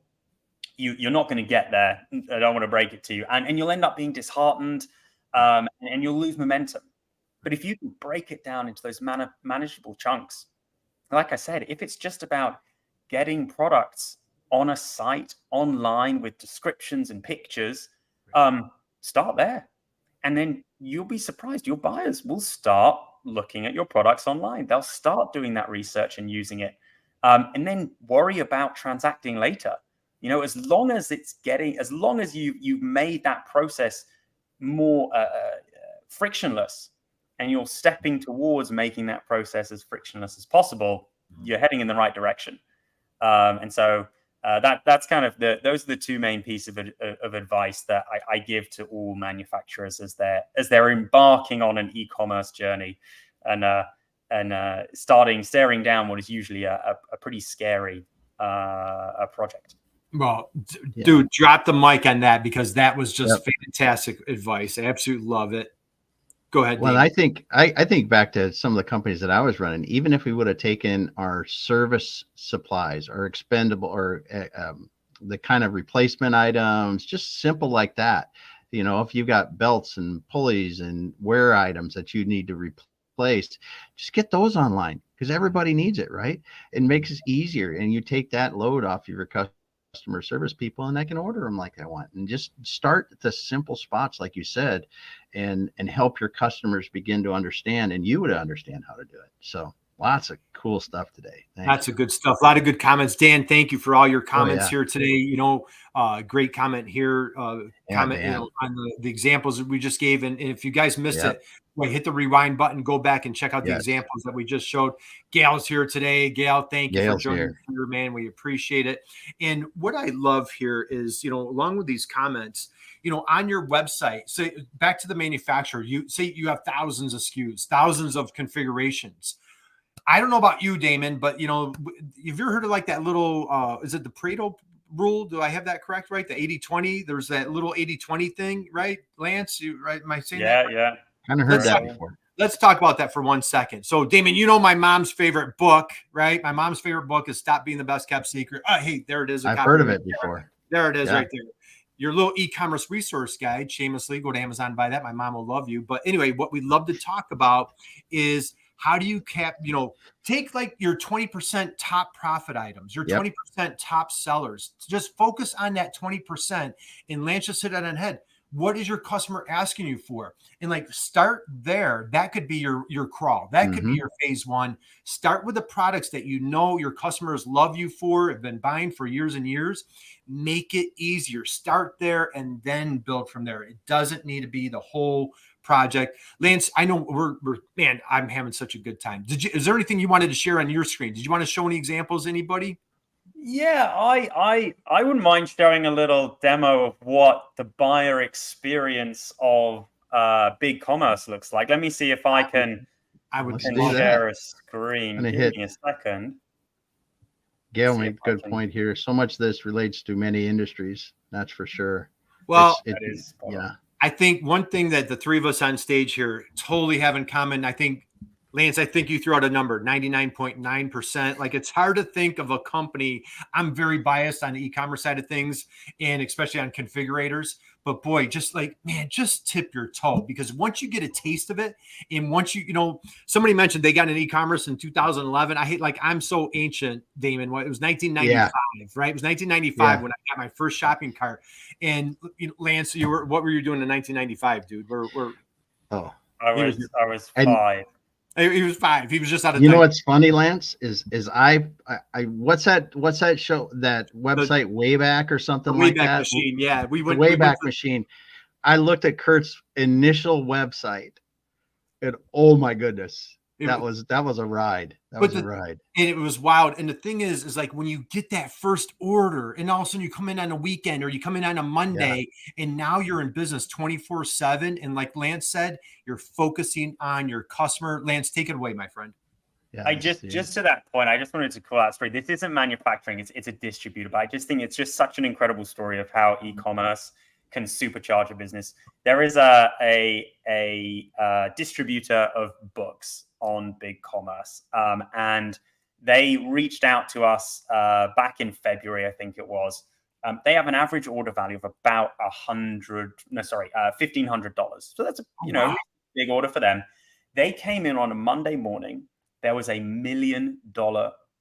You're not going to get there. I don't want to break it to you, and you'll end up being disheartened, and you'll lose momentum. But if you can break it down into those manageable chunks, like I said, if it's just about getting products on a site online with descriptions and pictures, start there. And then you'll be surprised. Your buyers will start looking at your products online. They'll start doing that research and using it. And then worry about transacting later. As long as you've made that process more frictionless, and you're stepping towards making that process as frictionless as possible, you're heading in the right direction. And so that's kind of those are the 2 main pieces of advice that I give to all manufacturers as they're embarking on an e-commerce journey and staring down what is usually a pretty scary project. Well, dude, drop the mic on that, because that was just fantastic advice. I absolutely love it. Go ahead. Well, Dave. I think back to some of the companies that I was running. Even if we would have taken our service supplies or expendable or the kind of replacement items, just simple like that. If you've got belts and pulleys and wear items that you need to replace, just get those online, because everybody needs it, right? It makes it easier, and you take that load off your customer service people, and I can order them like I want, and just start at the simple spots, like you said, and help your customers begin to understand, and you would understand how to do it. So, Lots of cool stuff today. That's a good stuff. A lot of good comments. Dan, thank you for all your comments yeah. here today. Great comment here. Comment, Dan. on the examples that we just gave. And if you guys missed Yep. it, hit the rewind button, go back and check out the examples that we just showed. Gail's here today. Gail, thank you for joining us here, man. We appreciate it. And what I love here is, along with these comments, on your website, so back to the manufacturer, you say you have thousands of SKUs, thousands of configurations. I don't know about you, Damon, but have you ever heard of like that little, is it the Pareto rule? Do I have that correct? Right. The 80-20, there's that little 80-20 thing, right? Lance, right? Am I saying that? Yeah. Kind of heard that before. Let's talk about that for 1 second. So Damon, my mom's favorite book, right? My mom's favorite book is Stop Being the Best Kept Secret. Oh, hey, there it is. I've heard of it before. There it is right there. Your little e-commerce resource guide, shamelessly, go to Amazon, buy that. My mom will love you. But anyway, what we love to talk about is how do you take like your 20% top profit items, your 20% top sellers, just focus on that 20%. And Lance just hit that on head. What is your customer asking you for? And like, start there. That could be your crawl. That could be your phase one. Start with the products that your customers love you for, have been buying for years and years. Make it easier. Start there and then build from there. It doesn't need to be the whole project. Lance, I know man, I'm having such a good time. Is there anything you wanted to share on your screen? Did you want to show any examples, anybody? Yeah, I wouldn't mind showing a little demo of what the buyer experience of BigCommerce looks like. Let me see if I can share a screen. Give me a second. Gail made a good point here. So much of this relates to many industries, that's for sure. Well, yeah. I think one thing that the three of us on stage here totally have in common, I think, Lance, I think you threw out a number, 99.9%. Like, it's hard to think of a company. I'm very biased on the e-commerce side of things, and especially on configurators. But boy, just tip your toe, because once you get a taste of it, and once somebody mentioned they got an e-commerce in 2011. I'm so ancient, Damon. It was 1995, right? It was 1995 when I got my first shopping cart. And Lance, what were you doing in 1995, dude? I was 5. He was 5. He was just out of. You know what's funny, Lance, is I what's that show, that website, Wayback or something like that? Machine. Yeah, we went Wayback Machine. I looked at Kurt's initial website, and oh my goodness, that was a ride. That was a ride, and it was wild. And the thing is like, when you get that first order, and all of a sudden you come in on a weekend or you come in on a Monday, and now you're in business 24/7. And like Lance said, you're focusing on your customer. Lance, take it away, my friend. Yeah, I just to that point, I just wanted to call out, this isn't manufacturing, it's a distributor, but I just think it's just such an incredible story of how e-commerce can supercharge a business. There is a distributor of books on BigCommerce, and they reached out to us back in February, I think it was. They have an average order value of about $1,500. So that's a big order for them. They came in on a Monday morning. There was $1 million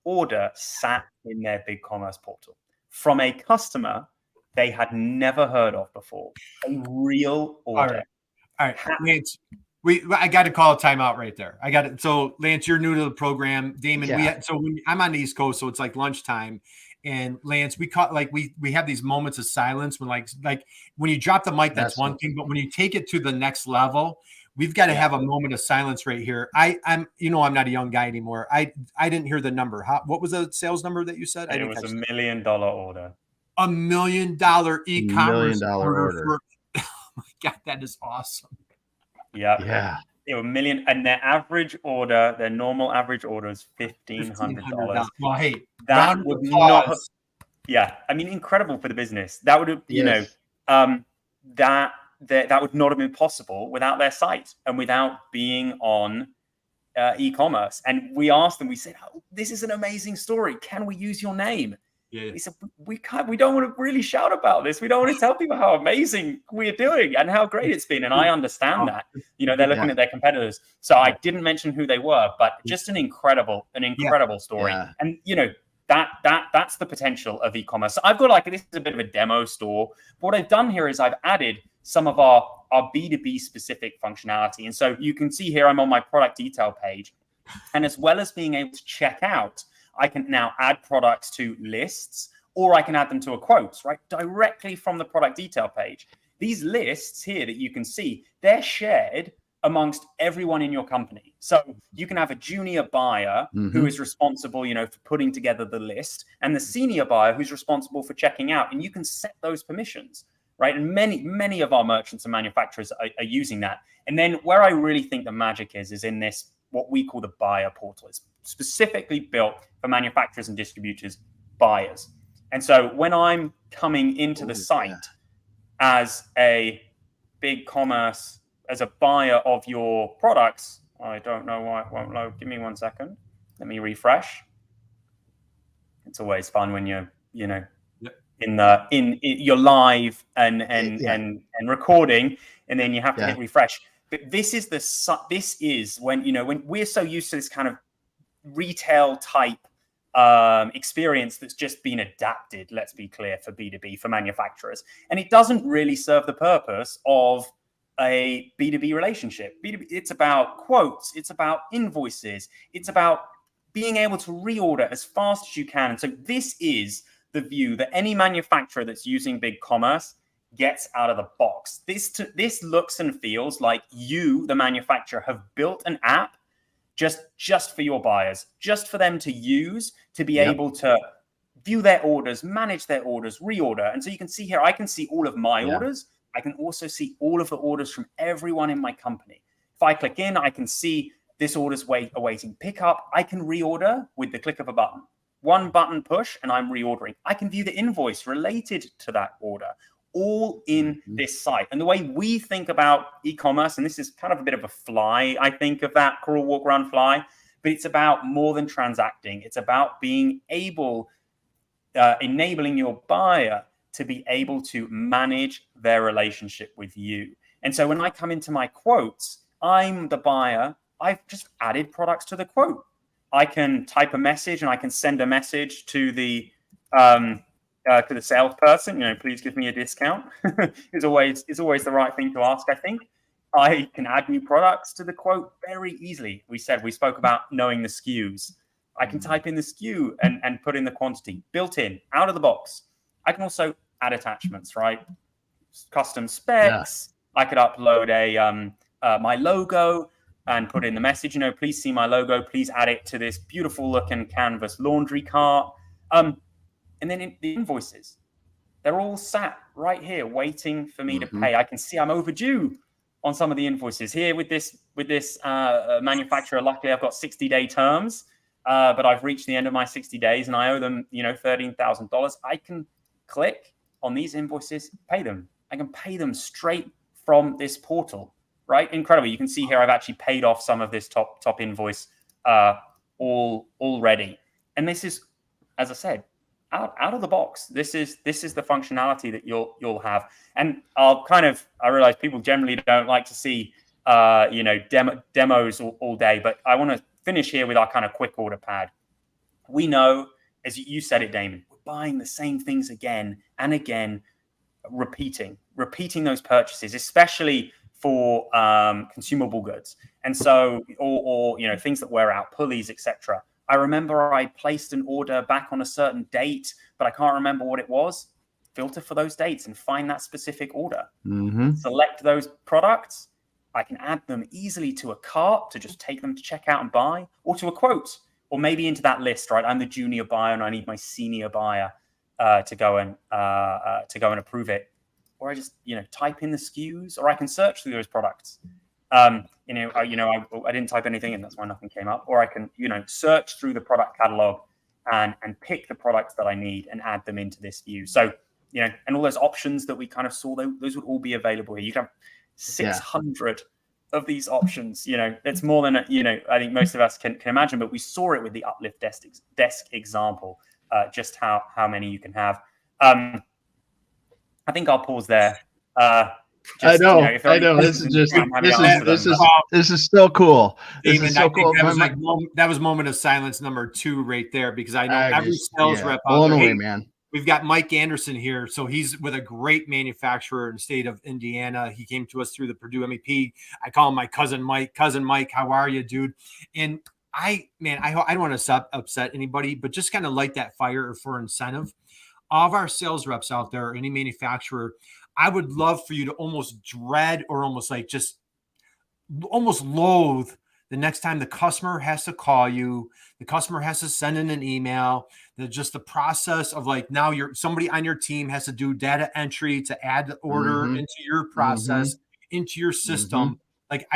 order sat in their BigCommerce portal from a customer they had never heard of before. A real order. All right. Lance, I got to call a timeout right there. I got it. So Lance, you're new to the program. Damon, I'm on the East Coast, so it's like lunchtime. And Lance, we have these moments of silence when like when you drop the mic, that's one thing, but when you take it to the next level, we've got to have a moment of silence right here. I'm not a young guy anymore. I didn't hear the number. What was the sales number that you said? It was $1 million order. $1 million e-commerce order. Oh my God, that is awesome. Yeah. They were $1 million, and their normal average order is $1,500. Well, hey, that would not. Yeah, I mean, incredible for the business. That would have, that would not have been possible without their site and without being on e-commerce. And we asked them. We said, "This is an amazing story. Can we use your name?" Yeah. He said, we can't. We don't want to really shout about this. We don't want to tell people how amazing we're doing and how great it's been. And I understand that. They're looking at their competitors. So I didn't mention who they were, but just an incredible story. Yeah. And that's the potential of e-commerce. So I've got this is a bit of a demo store. But what I've done here is I've added some of our B2B specific functionality. And so you can see here, I'm on my product detail page. And as well as being able to check out, I can now add products to lists, or I can add them to a quote, right? Directly from the product detail page. These lists here that you can see, they're shared amongst everyone in your company. So you can have a junior buyer who is responsible, for putting together the list, and the senior buyer who's responsible for checking out. And you can set those permissions, right? And many of our merchants and manufacturers are using that. And then where I really think the magic is in this, what we call the buyer portal. It's specifically built for manufacturers and distributors, buyers. And so when I'm coming into the site as a BigCommerce, as a buyer of your products, I don't know why it won't load. Give me 1 second. Let me refresh. It's always fun when you're, in you're live and recording, and then you have to hit refresh. But this is when when we're so used to this kind of retail type experience that's just been adapted, let's be clear, for B2B, for manufacturers. And it doesn't really serve the purpose of a B2B relationship. B2B, it's about quotes, it's about invoices, it's about being able to reorder as fast as you can. And so this is the view that any manufacturer that's using BigCommerce gets out of the box. This looks and feels like you, the manufacturer, have built an app just for your buyers, just for them to use, to be able to view their orders, manage their orders, reorder. And so you can see here, I can see all of my orders. I can also see all of the orders from everyone in my company. If I click in, I can see this order's awaiting pickup. I can reorder with the click of a button. One button push and I'm reordering. I can view the invoice related to that order, all in this site. And the way we think about e-commerce, and this is kind of a bit of a fly, I think, of that crawl, walk, run, fly, but it's about more than transacting. It's about being able, enabling your buyer to be able to manage their relationship with you. And so when I come into my quotes, I'm the buyer. I've just added products to the quote. I can type a message and I can send a message to the salesperson. Please give me a discount. It's always the right thing to ask, I think. I can add new products to the quote very easily. We spoke about knowing the SKUs. I can type in the SKU and put in the quantity built in, out of the box. I can also add attachments, right? Custom specs. I could upload my logo and put in the message, please see my logo. Please add it to this beautiful looking canvas laundry cart. And then the invoices, they're all sat right here waiting for me to pay. I can see I'm overdue on some of the invoices here with this manufacturer. Luckily, I've got 60-day terms, but I've reached the end of my 60 days and I owe them, $13,000. I can click on these invoices, pay them. I can pay them straight from this portal, right? Incredible. You can see here I've actually paid off some of this top invoice already. And this is, as I said, out of the box. This is the functionality that you'll have. And I realize people generally don't like to see demos all day, but I want to finish here with our kind of quick order pad. We know, as you said it, Damon, we're buying the same things again and again, repeating those purchases, especially for consumable goods. And so, or things that wear out, pulleys, etc. I remember I placed an order back on a certain date, but I can't remember what it was. Filter for those dates and find that specific order. Select those products. I can add them easily to a cart to just take them to checkout and buy, or to a quote, or maybe into that list, right? I'm the junior buyer and I need my senior buyer to go and approve it. Or I just, type in the SKUs, or I can search through those products. I didn't type anything in, that's why nothing came up. Or I can, search through the product catalog and pick the products that I need and add them into this view. So, and all those options that we kind of saw, those would all be available here. You can have 600 of these options. It's more than, I think most of us can imagine, but we saw it with the Uplift desk example, just how many you can have. I think I'll pause there. I know. This is so cool. Even, is so cool. That was moment of silence number 2 right there, because I know every sales rep out there. Away, man. We've got Mike Anderson here. So he's with a great manufacturer in the state of Indiana. He came to us through the Purdue MEP. I call him my cousin Mike. Cousin Mike, how are you, dude? And I don't want to upset anybody, but just kind of light that fire for incentive. All of our sales reps out there, any manufacturer, I would love for you to almost dread or almost like just almost loathe the next time the customer has to call you, the customer has to send in an email, just the process of like now somebody on your team has to do data entry to add the order Mm-hmm. into your process, into your system. Like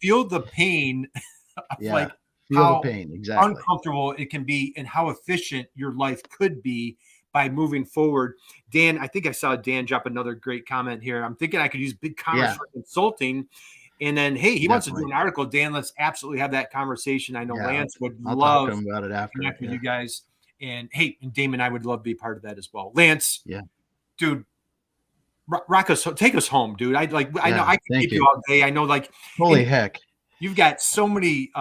feel the pain of like Feel the how pain. Exactly. uncomfortable it can be and how efficient your life could be by moving forward. Dan, I think I saw Dan drop another great comment here. I'm thinking I could use BigCommerce for consulting. And then, hey, he wants to do an article. Dan, let's absolutely have that conversation. I know Lance would love talk to him about it after. Connect with you guys. And hey, and Damon, I would love to be part of that as well. Lance, dude, rock us, take us home, dude. I know I can keep you all day. I know, like, holy heck, you've got so many.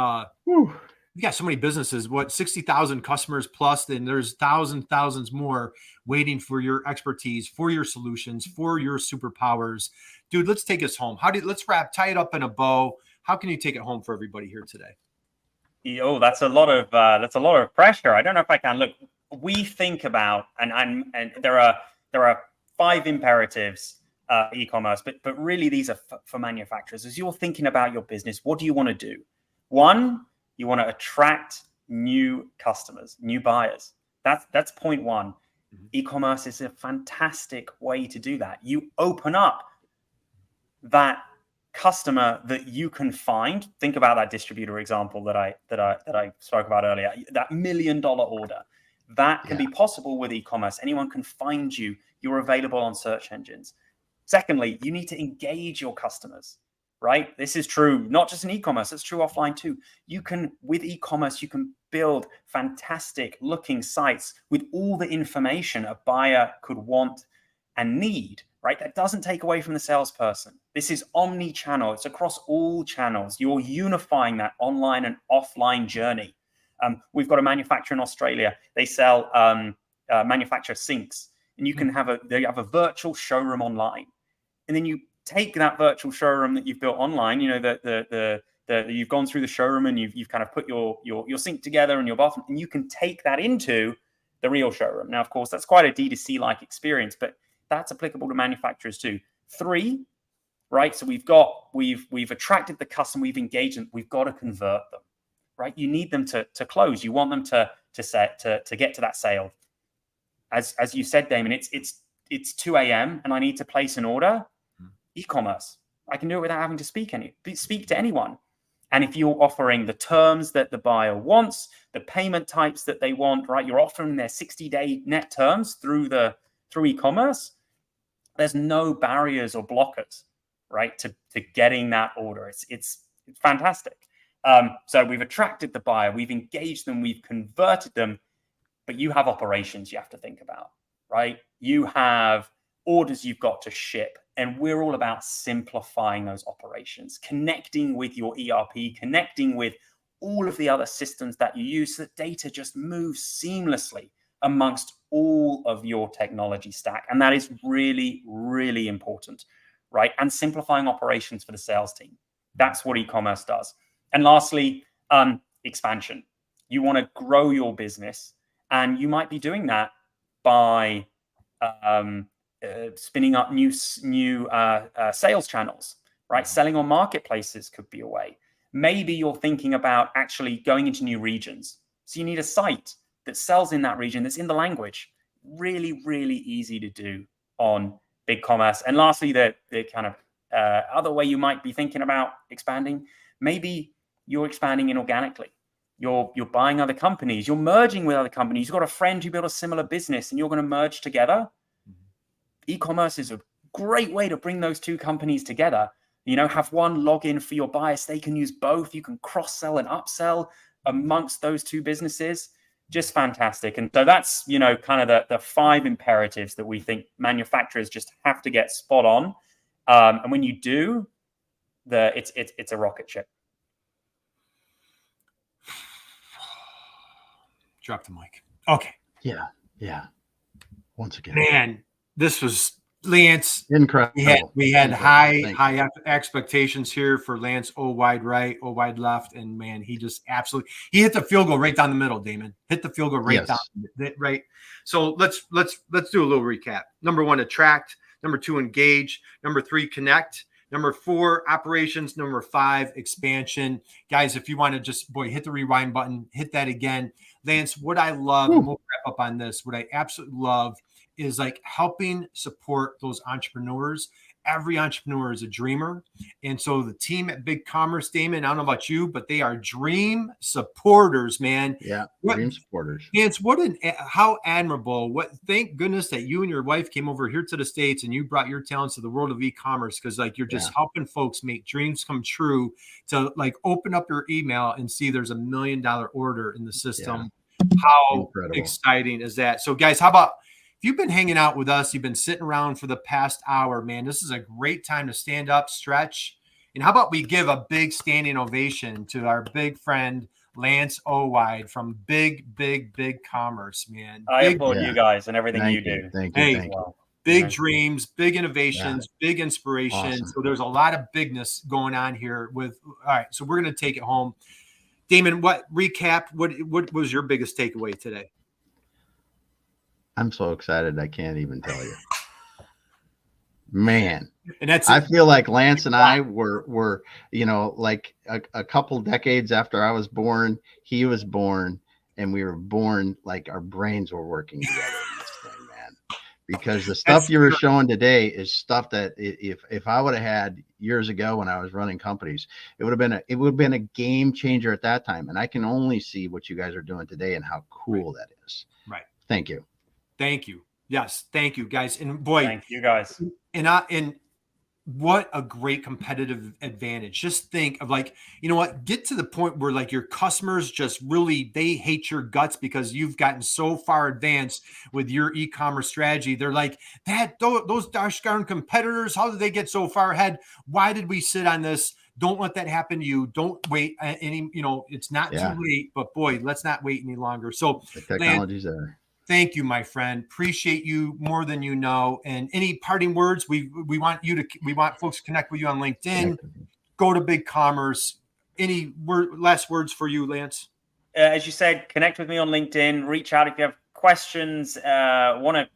You got so many businesses, 60,000 customers plus, then there's thousands more waiting for your expertise, for your solutions, for your superpowers. Dude, let's take us home. Let's tie it up in a bow. How can you take it home for everybody here today? That's a lot of pressure. I don't know if I can. Look, we think about, and there are 5 imperatives, e-commerce, but really these are for manufacturers. As you're thinking about your business, what do you want to do? 1, you want to attract new customers, new buyers. That's point 1. E-commerce is a fantastic way to do that. You open up that customer that you can find. Think about that distributor example that I spoke about earlier. That $1 million order that can be possible with e-commerce. Anyone can find you. You're available on search engines. Secondly, you need to engage your customers. Right? This is true, not just in e-commerce, it's true offline too. With e-commerce, you can build fantastic looking sites with all the information a buyer could want and need, right? That doesn't take away from the salesperson. This is omni-channel. It's across all channels. You're unifying that online and offline journey. We've got a manufacturer in Australia. They sell manufacturer sinks, and you can have a virtual showroom online. And then you take that virtual showroom that you've built online, you've gone through the showroom and you've kind of put your sink together and your bathroom, and you can take that into the real showroom. Now, of course, that's quite a D2C-like experience, but that's applicable to manufacturers too. 3, right? So we've attracted the customer, we've engaged them, we've got to convert them, right? You need them to close. You want them to get to that sale. As you said, Damon, it's 2 a.m. and I need to place an order. E-commerce, I can do it without having to speak to anyone. And if you're offering the terms that the buyer wants, the payment types that they want, right? You're offering their 60-day net terms through e-commerce. There's no barriers or blockers, right? To getting that order. It's fantastic. So we've attracted the buyer, we've engaged them, we've converted them, but you have operations you have to think about, right? You have orders you've got to ship. And we're all about simplifying those operations, connecting with your ERP, connecting with all of the other systems that you use so that data just moves seamlessly amongst all of your technology stack. And that is really, really important, right? And simplifying operations for the sales team. That's what e-commerce does. And lastly, expansion. You want to grow your business, and you might be doing that by spinning up new sales channels, right? Selling on marketplaces could be a way. Maybe you're thinking about actually going into new regions. So you need a site that sells in that region, that's in the language. Really, really easy to do on BigCommerce. And lastly, the kind of other way you might be thinking about expanding, maybe you're expanding inorganically. You're buying other companies. You're merging with other companies. You've got a friend who built a similar business and you're going to merge together. E-commerce is a great way to bring those two companies together. Have one login for your buyers. They can use both. You can cross-sell and upsell amongst those two businesses. Just fantastic. And so that's, kind of the 5 imperatives that we think manufacturers just have to get spot on. And when you do, it's a rocket ship. Drop the mic. Okay. Yeah. Once again. Man, this was Lance, Incredible. we had Incredible. high expectations here for Lance Owide right, Owide left, and man, he just absolutely he hit the field goal right down the middle. Damon hit the field goal right down right. So let's do a little recap. Number 1, attract. Number 2, engage. Number 3, connect. Number 4, operations. Number 5, expansion. Guys, if you want to just hit the rewind button, hit that again. Lance, what I love, and we'll wrap up on this. What I absolutely love is like helping support those entrepreneurs. Every entrepreneur is a dreamer. And so the team at BigCommerce, Damon, I don't know about you, but they are dream supporters, man. Yeah. Dream supporters. Lance, how admirable. Thank goodness that you and your wife came over here to the States and you brought your talents to the world of e-commerce. Cause like, you're just helping folks make dreams come true to like open up your email and see there's $1 million order in the system. Yeah. How exciting is that? So guys, how about, if you've been hanging out with us, you've been sitting around for the past hour, man, this is a great time to stand up, stretch. And how about we give a big standing ovation to our big friend, Lance Owide from BigCommerce, man. I applaud you guys and everything you do. Thank you. Big dreams, big innovations, big inspiration. Awesome. So there's a lot of bigness going on here all right, so we're going to take it home. Damon, what was your biggest takeaway today? I'm so excited. I can't even tell you, man. And I feel like Lance and I were, like a couple decades after I was born, he was born, and we were born like our brains were working together in this thing, man. Because the stuff you were showing today is stuff that if I would have had years ago when I was running companies, it would have been a game changer at that time. And I can only see what you guys are doing today and how cool that is. Right. Thank you. Thank you. Yes. Thank you, guys. And boy, thank you guys. And what a great competitive advantage. Just think of like, get to the point where like your customers just really, they hate your guts because you've gotten so far advanced with your e-commerce strategy. They're like, those gosh darn competitors, how did they get so far ahead? Why did we sit on this? Don't let that happen to you. Don't wait any, it's not too late, but boy, let's not wait any longer. So the technology's there. Thank you, my friend. Appreciate you more than you know. And any parting words? We want folks to connect with you on LinkedIn. Go to BigCommerce. Any last words for you, Lance? As you said, connect with me on LinkedIn. Reach out if you have questions. Want to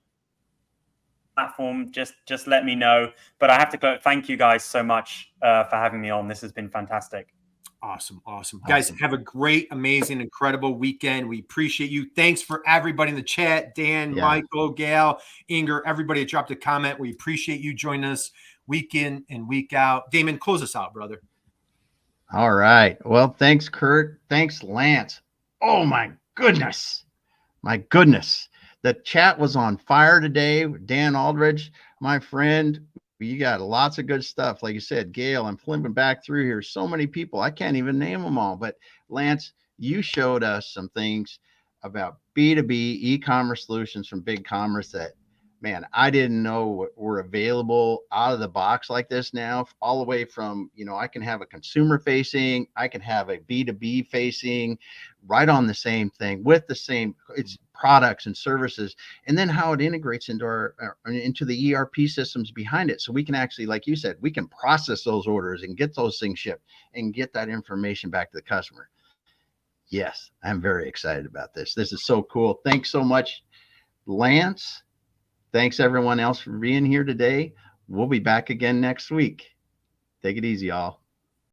platform? Just let me know. But I have to go. Thank you guys so much for having me on. This has been fantastic. Awesome. Guys, have a great, amazing, incredible weekend. We appreciate you. Thanks for everybody in the chat. Dan, Michael, Gail, Inger, everybody that dropped a comment. We appreciate you joining us week in and week out. Damon, close us out, brother. All right. Well, thanks, Kurt. Thanks, Lance. Oh, my goodness. The chat was on fire today. Dan Aldridge, my friend. You got lots of good stuff. Like you said, Gail, I'm flipping back through here. So many people. I can't even name them all. But Lance, you showed us some things about B2B e-commerce solutions from BigCommerce that, man, I didn't know were available out of the box like this now, all the way from, I can have a consumer facing, I can have a B2B facing, right on the same thing with the same products and services, and then how it integrates into the ERP systems behind it. So we can actually, like you said, we can process those orders and get those things shipped and get that information back to the customer. Yes, I'm very excited about this. This is so cool. Thanks so much, Lance. Thanks everyone else for being here today. We'll be back again next week. Take it easy, y'all.